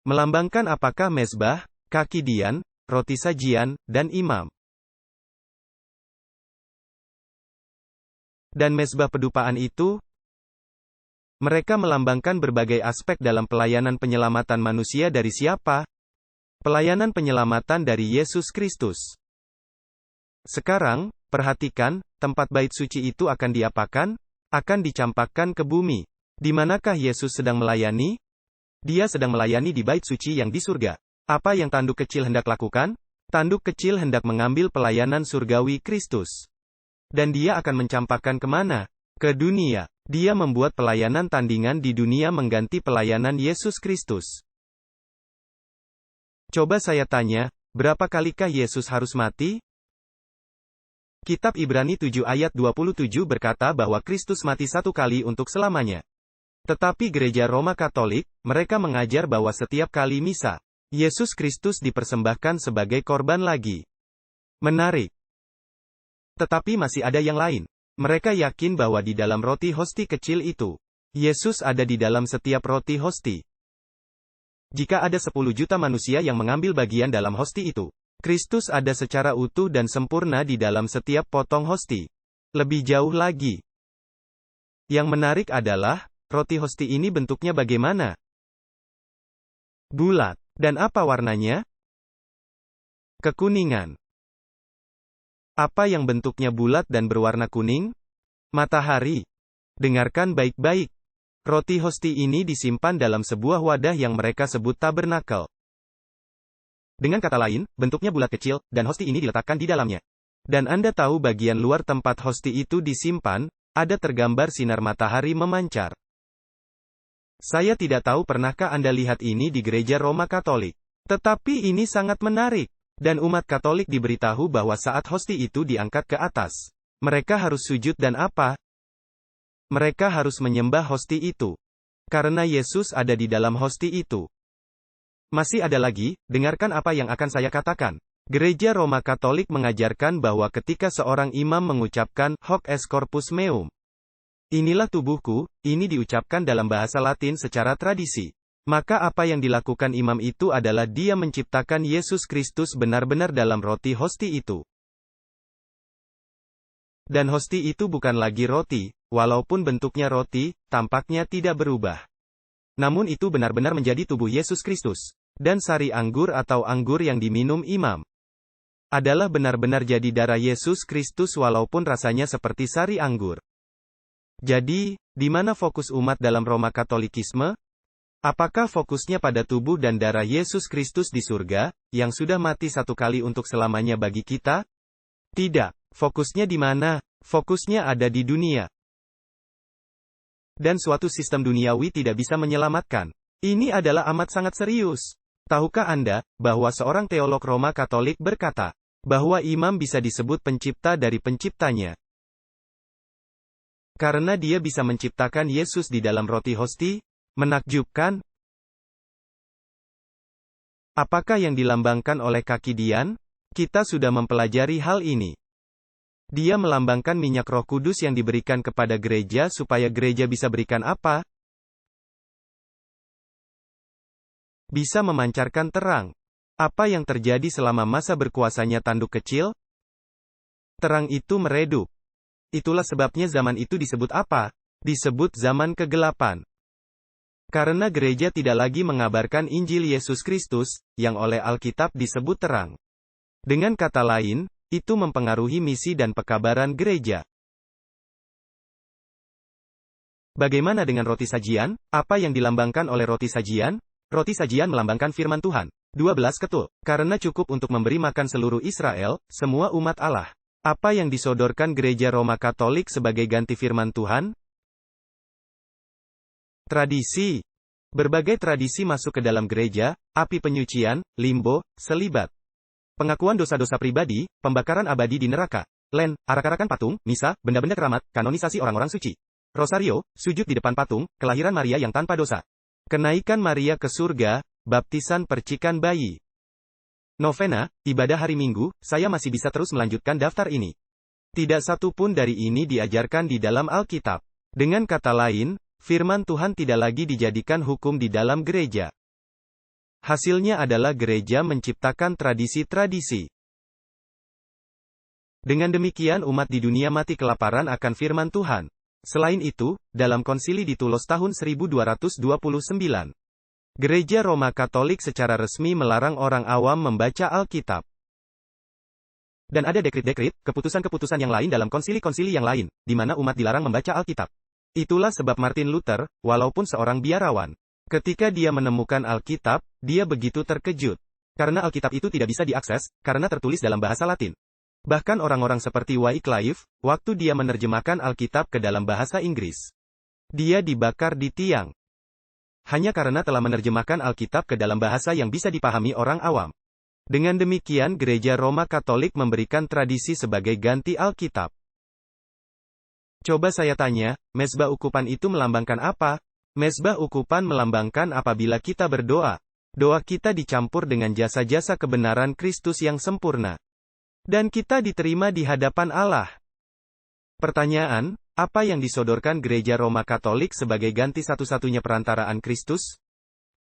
Melambangkan apakah mezbah, kaki Dian, roti sajian, dan imam? Dan mezbah pedupaan itu? Mereka melambangkan berbagai aspek dalam pelayanan penyelamatan manusia dari siapa? Pelayanan penyelamatan dari Yesus Kristus. Sekarang, perhatikan, tempat bait suci itu akan diapakan? Akan dicampakkan ke bumi. Di manakah Yesus sedang melayani? Dia sedang melayani di bait suci yang di surga. Apa yang tanduk kecil hendak lakukan? Tanduk kecil hendak mengambil pelayanan surgawi Kristus. Dan dia akan mencampakkan kemana? Ke dunia. Dia membuat pelayanan tandingan di dunia mengganti pelayanan Yesus Kristus. Coba saya tanya, berapa kalikah Yesus harus mati? Kitab Ibrani 7 ayat 27 berkata bahwa Kristus mati satu kali untuk selamanya. Tetapi gereja Roma Katolik, mereka mengajar bahwa setiap kali misa, Yesus Kristus dipersembahkan sebagai korban lagi. Menarik. Tetapi masih ada yang lain. Mereka yakin bahwa di dalam roti hosti kecil itu, Yesus ada di dalam setiap roti hosti. Jika ada 10 juta manusia yang mengambil bagian dalam hosti itu, Kristus ada secara utuh dan sempurna di dalam setiap potong hosti. Lebih jauh lagi. Yang menarik adalah, roti hosti ini bentuknya bagaimana? Bulat. Dan apa warnanya? Kekuningan. Apa yang bentuknya bulat dan berwarna kuning? Matahari. Dengarkan baik-baik. Roti hosti ini disimpan dalam sebuah wadah yang mereka sebut tabernakel. Dengan kata lain, bentuknya bulat kecil, dan hosti ini diletakkan di dalamnya. Dan Anda tahu bagian luar tempat hosti itu disimpan, ada tergambar sinar matahari memancar. Saya tidak tahu pernahkah Anda lihat ini di gereja Roma Katolik. Tetapi ini sangat menarik. Dan umat Katolik diberitahu bahwa saat hosti itu diangkat ke atas, mereka harus sujud dan apa? Mereka harus menyembah hosti itu. Karena Yesus ada di dalam hosti itu. Masih ada lagi, dengarkan apa yang akan saya katakan. Gereja Roma Katolik mengajarkan bahwa ketika seorang imam mengucapkan, hoc est corpus meum, Inilah tubuhku, ini diucapkan dalam bahasa Latin secara tradisi. Maka apa yang dilakukan imam itu adalah dia menciptakan Yesus Kristus benar-benar dalam roti hosti itu. Dan hosti itu bukan lagi roti, walaupun bentuknya roti, tampaknya tidak berubah. Namun itu benar-benar menjadi tubuh Yesus Kristus. Dan sari anggur atau anggur yang diminum imam adalah benar-benar jadi darah Yesus Kristus walaupun rasanya seperti sari anggur. Jadi, di mana fokus umat dalam Roma Katolikisme? Apakah fokusnya pada tubuh dan darah Yesus Kristus di surga, yang sudah mati satu kali untuk selamanya bagi kita? Tidak. Fokusnya di mana? Fokusnya ada di dunia. Dan suatu sistem duniawi tidak bisa menyelamatkan. Ini adalah amat sangat serius. Tahukah Anda, bahwa seorang teolog Roma Katolik berkata, bahwa imam bisa disebut pencipta dari penciptanya. Karena dia bisa menciptakan Yesus di dalam roti hosti? Menakjubkan. Apakah yang dilambangkan oleh kaki Dian? Kita sudah mempelajari hal ini. Dia melambangkan minyak Roh Kudus yang diberikan kepada gereja supaya gereja bisa berikan apa? Bisa memancarkan terang. Apa yang terjadi selama masa berkuasanya tanduk kecil? Terang itu meredup. Itulah sebabnya zaman itu disebut apa? Disebut zaman kegelapan. Karena gereja tidak lagi mengabarkan Injil Yesus Kristus, yang oleh Alkitab disebut terang. Dengan kata lain, itu mempengaruhi misi dan pekabaran gereja. Bagaimana dengan roti sajian? Apa yang dilambangkan oleh roti sajian? Roti sajian melambangkan firman Tuhan. 12 ketul. Karena cukup untuk memberi makan seluruh Israel, semua umat Allah. Apa yang disodorkan gereja Roma Katolik sebagai ganti firman Tuhan? Tradisi. Berbagai tradisi masuk ke dalam gereja, api penyucian, limbo, selibat. Pengakuan dosa-dosa pribadi, pembakaran abadi di neraka. Len, arak-arakan patung, misa, benda-benda keramat, kanonisasi orang-orang suci. Rosario, sujud di depan patung, kelahiran Maria yang tanpa dosa. Kenaikan Maria ke surga, baptisan percikan bayi. Novena, ibadah hari Minggu, saya masih bisa terus melanjutkan daftar ini. Tidak satu pun dari ini diajarkan di dalam Alkitab. Dengan kata lain, firman Tuhan tidak lagi dijadikan hukum di dalam gereja. Hasilnya adalah gereja menciptakan tradisi-tradisi. Dengan demikian umat di dunia mati kelaparan akan firman Tuhan. Selain itu, dalam konsili di Tulos tahun 1229, Gereja Roma Katolik secara resmi melarang orang awam membaca Alkitab. Dan ada dekrit-dekrit, keputusan-keputusan yang lain dalam konsili-konsili yang lain, di mana umat dilarang membaca Alkitab. Itulah sebab Martin Luther, walaupun seorang biarawan, ketika dia menemukan Alkitab, dia begitu terkejut. Karena Alkitab itu tidak bisa diakses, karena tertulis dalam bahasa Latin. Bahkan orang-orang seperti Wycliffe, waktu dia menerjemahkan Alkitab ke dalam bahasa Inggris, dia dibakar di tiang. Hanya karena telah menerjemahkan Alkitab ke dalam bahasa yang bisa dipahami orang awam. Dengan demikian gereja Roma Katolik memberikan tradisi sebagai ganti Alkitab. Coba saya tanya, mezbah ukupan itu melambangkan apa? Mezbah ukupan melambangkan apabila kita berdoa. Doa kita dicampur dengan jasa-jasa kebenaran Kristus yang sempurna. Dan kita diterima di hadapan Allah. Pertanyaan, apa yang disodorkan gereja Roma Katolik sebagai ganti satu-satunya perantaraan Kristus?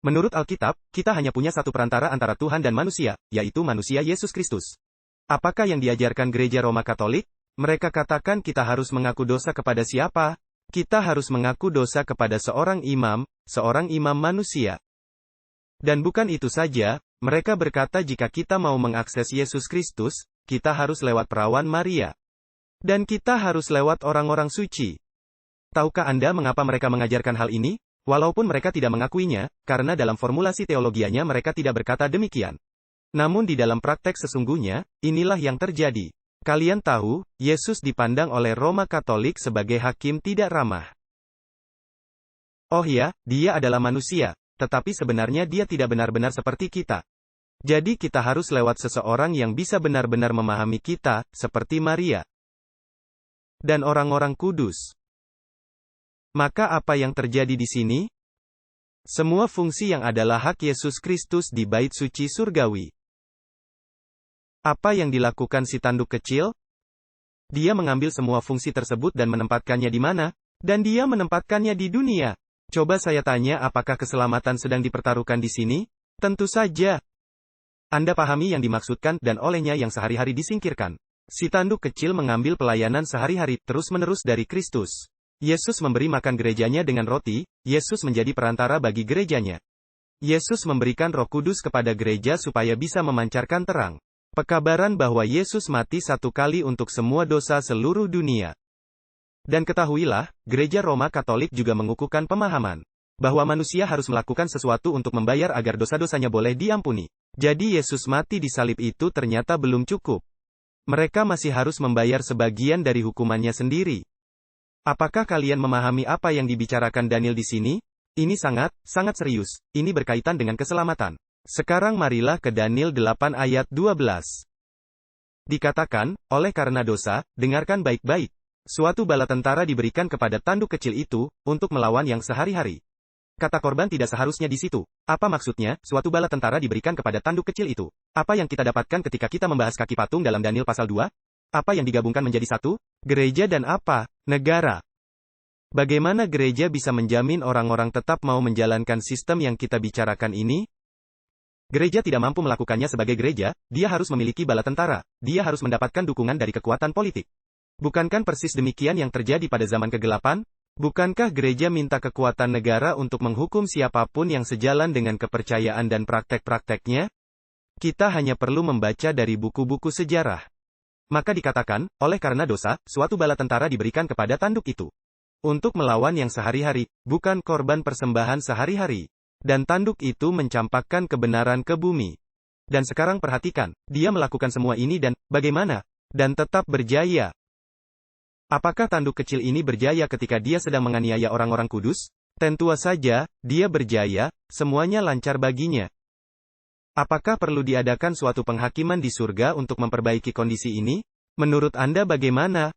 Menurut Alkitab, kita hanya punya satu perantara antara Tuhan dan manusia, yaitu manusia Yesus Kristus. Apakah yang diajarkan gereja Roma Katolik? Mereka katakan kita harus mengaku dosa kepada siapa? Kita harus mengaku dosa kepada seorang imam manusia. Dan bukan itu saja, mereka berkata jika kita mau mengakses Yesus Kristus, kita harus lewat perawan Maria. Dan kita harus lewat orang-orang suci. Tahukah Anda mengapa mereka mengajarkan hal ini? Walaupun mereka tidak mengakuinya, karena dalam formulasi teologianya mereka tidak berkata demikian. Namun di dalam praktek sesungguhnya, inilah yang terjadi. Kalian tahu, Yesus dipandang oleh Roma Katolik sebagai hakim tidak ramah. Oh ya, dia adalah manusia, tetapi sebenarnya dia tidak benar-benar seperti kita. Jadi kita harus lewat seseorang yang bisa benar-benar memahami kita, seperti Maria dan orang-orang kudus. Maka apa yang terjadi di sini? Semua fungsi yang adalah hak Yesus Kristus di bait suci surgawi. Apa yang dilakukan si tanduk kecil? Dia mengambil semua fungsi tersebut dan menempatkannya di mana? Dan dia menempatkannya di dunia. Coba saya tanya, apakah keselamatan sedang dipertaruhkan di sini? Tentu saja. Anda pahami yang dimaksudkan, dan olehnya yang sehari-hari disingkirkan. Si tanduk kecil mengambil pelayanan sehari-hari, terus-menerus dari Kristus. Yesus memberi makan gerejanya dengan roti, Yesus menjadi perantara bagi gerejanya. Yesus memberikan Roh Kudus kepada gereja supaya bisa memancarkan terang. Pekabaran bahwa Yesus mati satu kali untuk semua dosa seluruh dunia. Dan ketahuilah, Gereja Roma Katolik juga mengukuhkan pemahaman bahwa manusia harus melakukan sesuatu untuk membayar agar dosa-dosanya boleh diampuni. Jadi Yesus mati di salib itu ternyata belum cukup. Mereka masih harus membayar sebagian dari hukumannya sendiri. Apakah kalian memahami apa yang dibicarakan Daniel di sini? Ini sangat serius. Ini berkaitan dengan keselamatan. Sekarang marilah ke Daniel 8 ayat 12. Dikatakan, oleh karena dosa, dengarkan baik-baik. Suatu bala tentara diberikan kepada tanduk kecil itu, untuk melawan yang sehari-hari. Kata korban tidak seharusnya di situ. Apa maksudnya, suatu bala tentara diberikan kepada tanduk kecil itu? Apa yang kita dapatkan ketika kita membahas kaki patung dalam Daniel pasal 2? Apa yang digabungkan menjadi satu? Gereja dan apa? Negara. Bagaimana gereja bisa menjamin orang-orang tetap mau menjalankan sistem yang kita bicarakan ini? Gereja tidak mampu melakukannya sebagai gereja, dia harus memiliki bala tentara, dia harus mendapatkan dukungan dari kekuatan politik. Bukankah persis demikian yang terjadi pada zaman kegelapan? Bukankah gereja minta kekuatan negara untuk menghukum siapapun yang sejalan dengan kepercayaan dan praktek-prakteknya? Kita hanya perlu membaca dari buku-buku sejarah. Maka dikatakan, oleh karena dosa, suatu bala tentara diberikan kepada tanduk itu. Untuk melawan yang sehari-hari, bukan korban persembahan sehari-hari. Dan tanduk itu mencampakkan kebenaran ke bumi. Dan sekarang perhatikan, dia melakukan semua ini dan, bagaimana? Dan tetap berjaya. Apakah tanduk kecil ini berjaya ketika dia sedang menganiaya orang-orang kudus? Tentu saja, dia berjaya, semuanya lancar baginya. Apakah perlu diadakan suatu penghakiman di surga untuk memperbaiki kondisi ini? Menurut Anda bagaimana?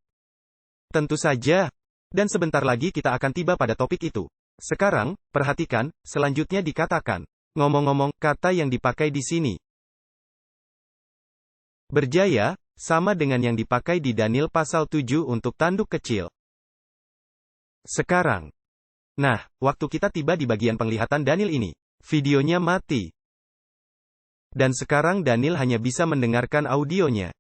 Tentu saja. Dan sebentar lagi kita akan tiba pada topik itu. Sekarang, perhatikan, selanjutnya dikatakan. Ngomong-ngomong, kata yang dipakai di sini. Berjaya, sama dengan yang dipakai di Daniel pasal 7 untuk tanduk kecil. Sekarang. Nah, waktu kita tiba di bagian penglihatan Daniel ini, videonya mati. Dan sekarang Daniel hanya bisa mendengarkan audionya.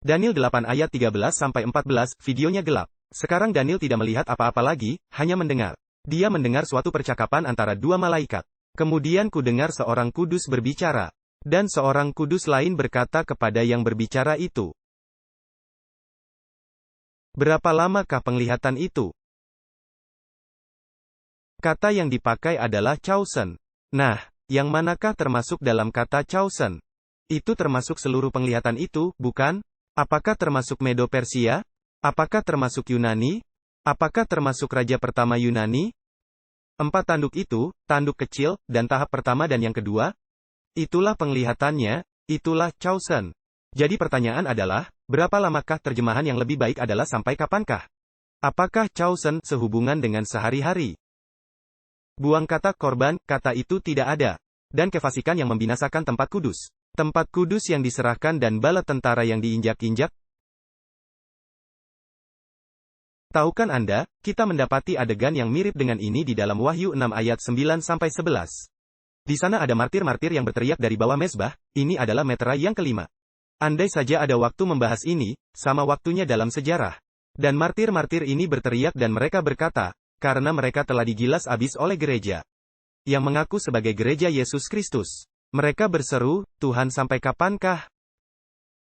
Daniel 8 ayat 13-14, videonya gelap. Sekarang Daniel tidak melihat apa-apa lagi, hanya mendengar. Dia mendengar suatu percakapan antara dua malaikat. Kemudian ku dengar seorang kudus berbicara. Dan seorang kudus lain berkata kepada yang berbicara itu. Berapa lamakah penglihatan itu? Kata yang dipakai adalah chosen. Nah, yang manakah termasuk dalam kata chosen? Itu termasuk seluruh penglihatan itu, bukan? Apakah termasuk Medo-Persia? Apakah termasuk Yunani? Apakah termasuk Raja Pertama Yunani? 4 tanduk itu, tanduk kecil, dan tahap pertama dan yang kedua? Itulah penglihatannya, itulah chosen. Jadi pertanyaan adalah, berapa lamakah terjemahan yang lebih baik adalah sampai kapankah? Apakah chosen sehubungan dengan sehari-hari? Buang kata korban, kata itu tidak ada. Dan kefasikan yang membinasakan tempat kudus. Tempat kudus yang diserahkan dan bala tentara yang diinjak-injak. Tahukan Anda, kita mendapati adegan yang mirip dengan ini di dalam Wahyu 6 ayat 9-11. Di sana ada martir-martir yang berteriak dari bawah mezbah, ini adalah meterai yang kelima. Andai saja ada waktu membahas ini, sama waktunya dalam sejarah. Dan martir-martir ini berteriak dan mereka berkata, karena mereka telah digilas habis oleh gereja. Yang mengaku sebagai gereja Yesus Kristus. Mereka berseru, Tuhan sampai kapankah?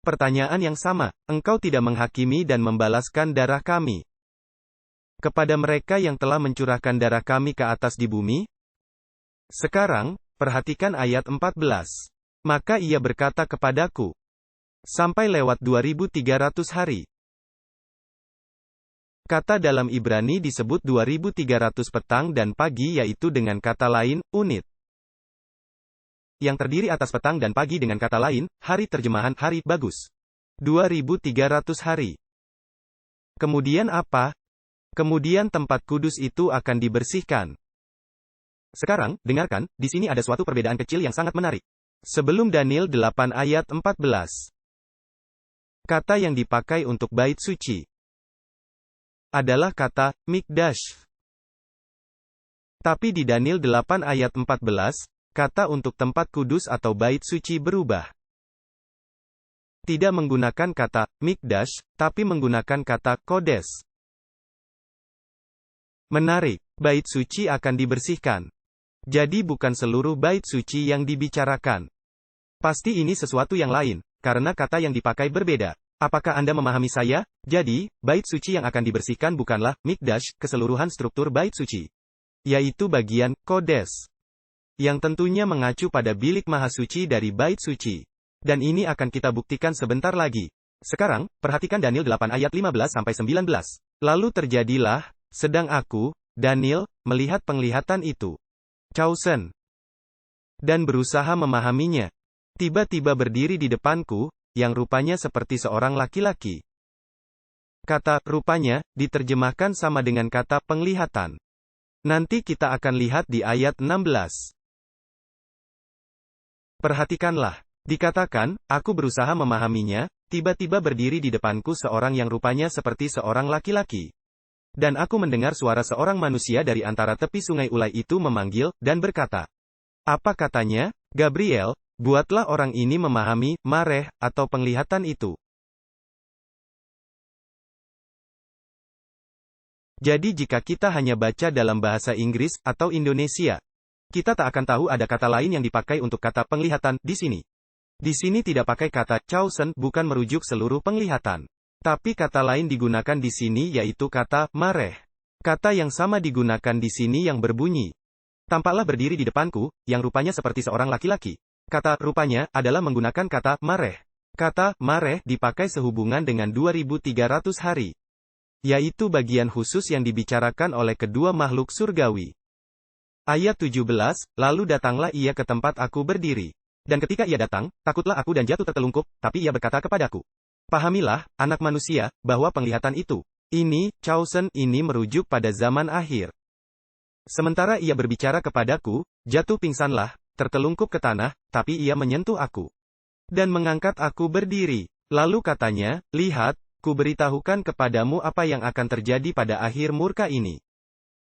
Pertanyaan yang sama, engkau tidak menghakimi dan membalaskan darah kami. Kepada mereka yang telah mencurahkan darah kami ke atas di bumi? Sekarang, perhatikan ayat 14. Maka ia berkata kepadaku, sampai lewat 2300 hari. Kata dalam Ibrani disebut 2300 petang dan pagi yaitu dengan kata lain, unit. Yang terdiri atas petang dan pagi dengan kata lain, hari terjemahan hari, bagus. 2300 hari. Kemudian apa? Kemudian tempat kudus itu akan dibersihkan. Sekarang, dengarkan, di sini ada suatu perbedaan kecil yang sangat menarik. Sebelum Daniel 8 ayat 14. Kata yang dipakai untuk bait suci adalah kata Mikdash. Tapi di Daniel 8 ayat 14, kata untuk tempat kudus atau bait suci berubah. Tidak menggunakan kata Mikdash, tapi menggunakan kata Kodes. Menarik, bait suci akan dibersihkan. Jadi bukan seluruh bait suci yang dibicarakan. Pasti ini sesuatu yang lain, karena kata yang dipakai berbeda. Apakah Anda memahami saya? Jadi, bait suci yang akan dibersihkan bukanlah Mikdash, keseluruhan struktur bait suci, yaitu bagian Kodes, yang tentunya mengacu pada bilik maha suci dari bait suci. Dan ini akan kita buktikan sebentar lagi. Sekarang, perhatikan Daniel 8 ayat 15-19. Lalu terjadilah, sedang aku, Daniel, melihat penglihatan itu, Chosen, dan berusaha memahaminya. Tiba-tiba berdiri di depanku, yang rupanya seperti seorang laki-laki. Kata rupanya diterjemahkan sama dengan kata penglihatan. Nanti kita akan lihat di ayat 16. Perhatikanlah. Dikatakan, aku berusaha memahaminya, tiba-tiba berdiri di depanku seorang yang rupanya seperti seorang laki-laki. Dan aku mendengar suara seorang manusia dari antara tepi sungai Ulai itu memanggil, dan berkata. Apa katanya? Gabriel, buatlah orang ini memahami, mareh, atau penglihatan itu. Jadi jika kita hanya baca dalam bahasa Inggris, atau Indonesia, kita tak akan tahu ada kata lain yang dipakai untuk kata penglihatan, di sini. Di sini tidak pakai kata chosen, bukan merujuk seluruh penglihatan. Tapi kata lain digunakan di sini yaitu kata mareh. Kata yang sama digunakan di sini yang berbunyi. Tampaklah berdiri di depanku, yang rupanya seperti seorang laki-laki. Kata rupanya adalah menggunakan kata mareh. Kata mareh dipakai sehubungan dengan 2300 hari. Yaitu bagian khusus yang dibicarakan oleh kedua makhluk surgawi. Ayat 17, lalu datanglah ia ke tempat aku berdiri. Dan ketika ia datang, takutlah aku dan jatuh tertelungkup, tapi ia berkata kepadaku. Pahamilah, anak manusia, bahwa penglihatan itu, ini, Chosen, ini merujuk pada zaman akhir. Sementara ia berbicara kepadaku, jatuh pingsanlah, tertelungkup ke tanah, tapi ia menyentuh aku. Dan mengangkat aku berdiri. Lalu katanya, lihat, kuberitahukan kepadamu apa yang akan terjadi pada akhir murka ini.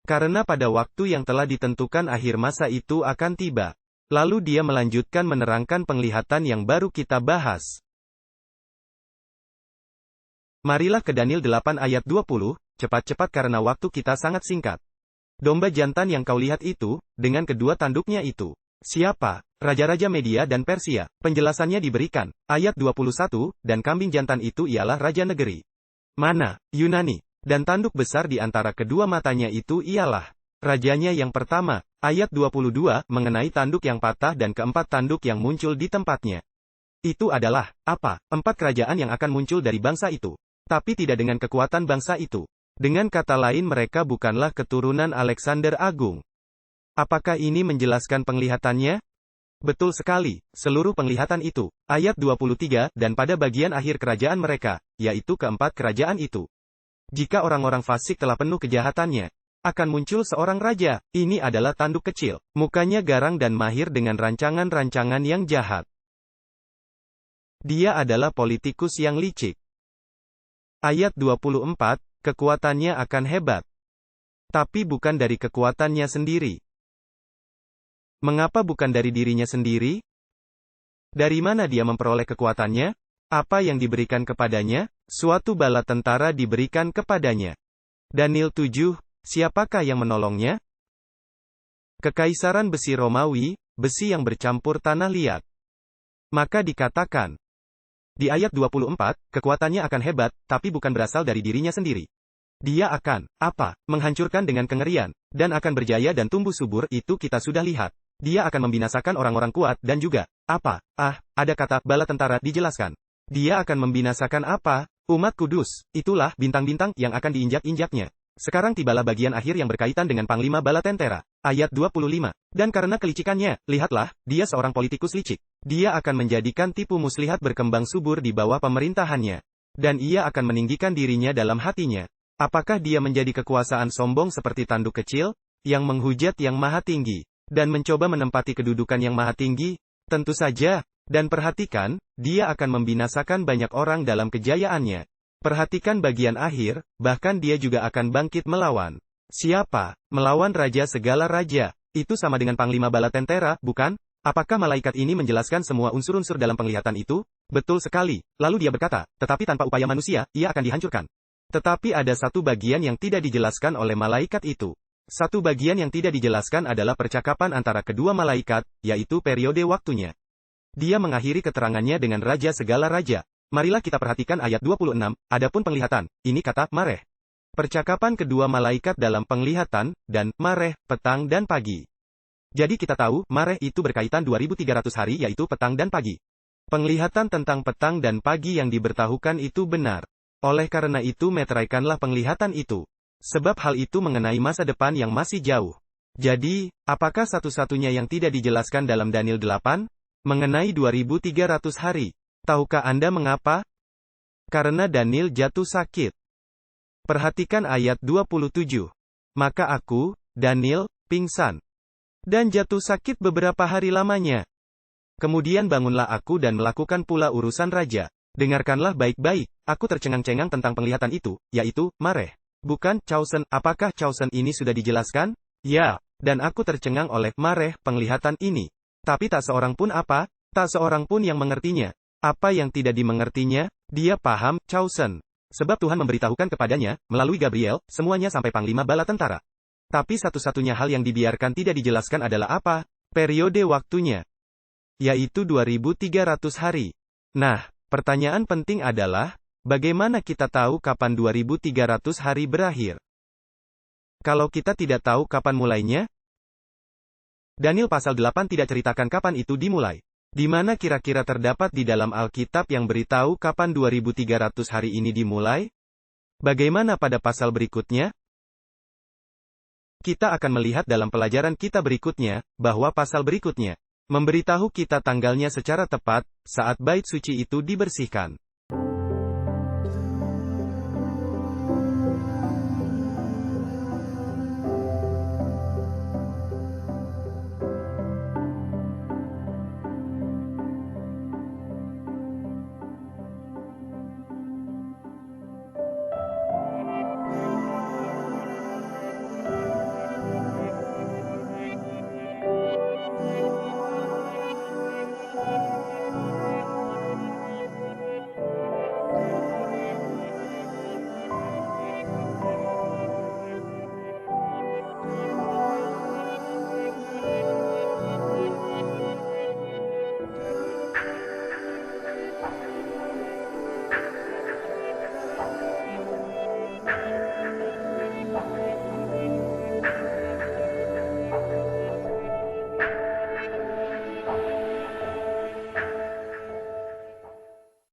Karena pada waktu yang telah ditentukan akhir masa itu akan tiba. Lalu dia melanjutkan menerangkan penglihatan yang baru kita bahas. Marilah ke Daniel 8 ayat 20, cepat-cepat karena waktu kita sangat singkat. Domba jantan yang kau lihat itu, dengan kedua tanduknya itu. Siapa? Raja-raja Media dan Persia. Penjelasannya diberikan. Ayat 21, dan kambing jantan itu ialah raja negeri. Mana? Yunani. Dan tanduk besar di antara kedua matanya itu ialah rajanya yang pertama. Ayat 22, mengenai tanduk yang patah dan keempat tanduk yang muncul di tempatnya. Itu adalah, apa? 4 kerajaan yang akan muncul dari bangsa itu. Tapi tidak dengan kekuatan bangsa itu. Dengan kata lain mereka bukanlah keturunan Alexander Agung. Apakah ini menjelaskan penglihatannya? Betul sekali, seluruh penglihatan itu. Ayat 23, dan pada bagian akhir kerajaan mereka, yaitu keempat kerajaan itu. Jika orang-orang fasik telah penuh kejahatannya, akan muncul seorang raja. Ini adalah tanduk kecil. Mukanya garang dan mahir dengan rancangan-rancangan yang jahat. Dia adalah politikus yang licik. Ayat 24, kekuatannya akan hebat. Tapi bukan dari kekuatannya sendiri. Mengapa bukan dari dirinya sendiri? Dari mana dia memperoleh kekuatannya? Apa yang diberikan kepadanya? Suatu bala tentara diberikan kepadanya. Daniel 7, siapakah yang menolongnya? Kekaisaran besi Romawi, besi yang bercampur tanah liat. Maka dikatakan, di ayat 24, kekuatannya akan hebat, tapi bukan berasal dari dirinya sendiri. Dia akan, apa? Menghancurkan dengan kengerian, dan akan berjaya dan tumbuh subur, itu kita sudah lihat. Dia akan membinasakan orang-orang kuat, dan juga, apa? Ada kata, bala tentara, dijelaskan. Dia akan membinasakan apa? Umat kudus. Itulah, bintang-bintang, yang akan diinjak-injaknya. Sekarang tibalah bagian akhir yang berkaitan dengan panglima bala tentara. Ayat 25. Dan karena kelicikannya, lihatlah, dia seorang politikus licik. Dia akan menjadikan tipu muslihat berkembang subur di bawah pemerintahannya. Dan ia akan meninggikan dirinya dalam hatinya. Apakah dia menjadi kekuasaan sombong seperti tanduk kecil, yang menghujat yang maha tinggi, dan mencoba menempati kedudukan yang maha tinggi? Tentu saja. Dan perhatikan, dia akan membinasakan banyak orang dalam kejayaannya. Perhatikan bagian akhir, bahkan dia juga akan bangkit melawan. Siapa? Melawan Raja Segala Raja. Itu sama dengan Panglima Bala Tentera, bukan? Apakah malaikat ini menjelaskan semua unsur-unsur dalam penglihatan itu? Betul sekali. Lalu dia berkata, tetapi tanpa upaya manusia, ia akan dihancurkan. Tetapi ada satu bagian yang tidak dijelaskan oleh malaikat itu. Satu bagian yang tidak dijelaskan adalah percakapan antara kedua malaikat, yaitu periode waktunya. Dia mengakhiri keterangannya dengan Raja Segala Raja. Marilah kita perhatikan ayat 26, adapun penglihatan, ini kata, mareh. Percakapan kedua malaikat dalam penglihatan, dan, mareh, petang dan pagi. Jadi kita tahu, mareh itu berkaitan 2300 hari yaitu petang dan pagi. Penglihatan tentang petang dan pagi yang diberitahukan itu benar. Oleh karena itu meteraikanlah penglihatan itu. Sebab hal itu mengenai masa depan yang masih jauh. Jadi, apakah satu-satunya yang tidak dijelaskan dalam Daniel 8? Mengenai 2300 hari. Tahukah Anda mengapa? Karena Daniel jatuh sakit. Perhatikan ayat 27. Maka aku, Daniel, pingsan. Dan jatuh sakit beberapa hari lamanya. Kemudian bangunlah aku dan melakukan pula urusan raja. Dengarkanlah baik-baik, aku tercengang-cengang tentang penglihatan itu, yaitu, mareh. Bukan, Chausen, apakah Chausen ini sudah dijelaskan? Ya, dan aku tercengang oleh, mareh, penglihatan ini. Tapi tak seorang pun apa? Tak seorang pun yang mengertinya. Apa yang tidak dimengertinya? Dia paham, Chausen. Sebab Tuhan memberitahukan kepadanya, melalui Gabriel, semuanya sampai Panglima Bala Tentara. Tapi satu-satunya hal yang dibiarkan tidak dijelaskan adalah apa? Periode waktunya. Yaitu 2300 hari. Nah, pertanyaan penting adalah, bagaimana kita tahu kapan 2300 hari berakhir? Kalau kita tidak tahu kapan mulainya? Daniel pasal 8 tidak ceritakan kapan itu dimulai. Di mana kira-kira terdapat di dalam Alkitab yang beritahu kapan 2300 hari ini dimulai? Bagaimana pada pasal berikutnya? Kita akan melihat dalam pelajaran kita berikutnya, bahwa pasal berikutnya memberitahu kita tanggalnya secara tepat, saat bait suci itu dibersihkan.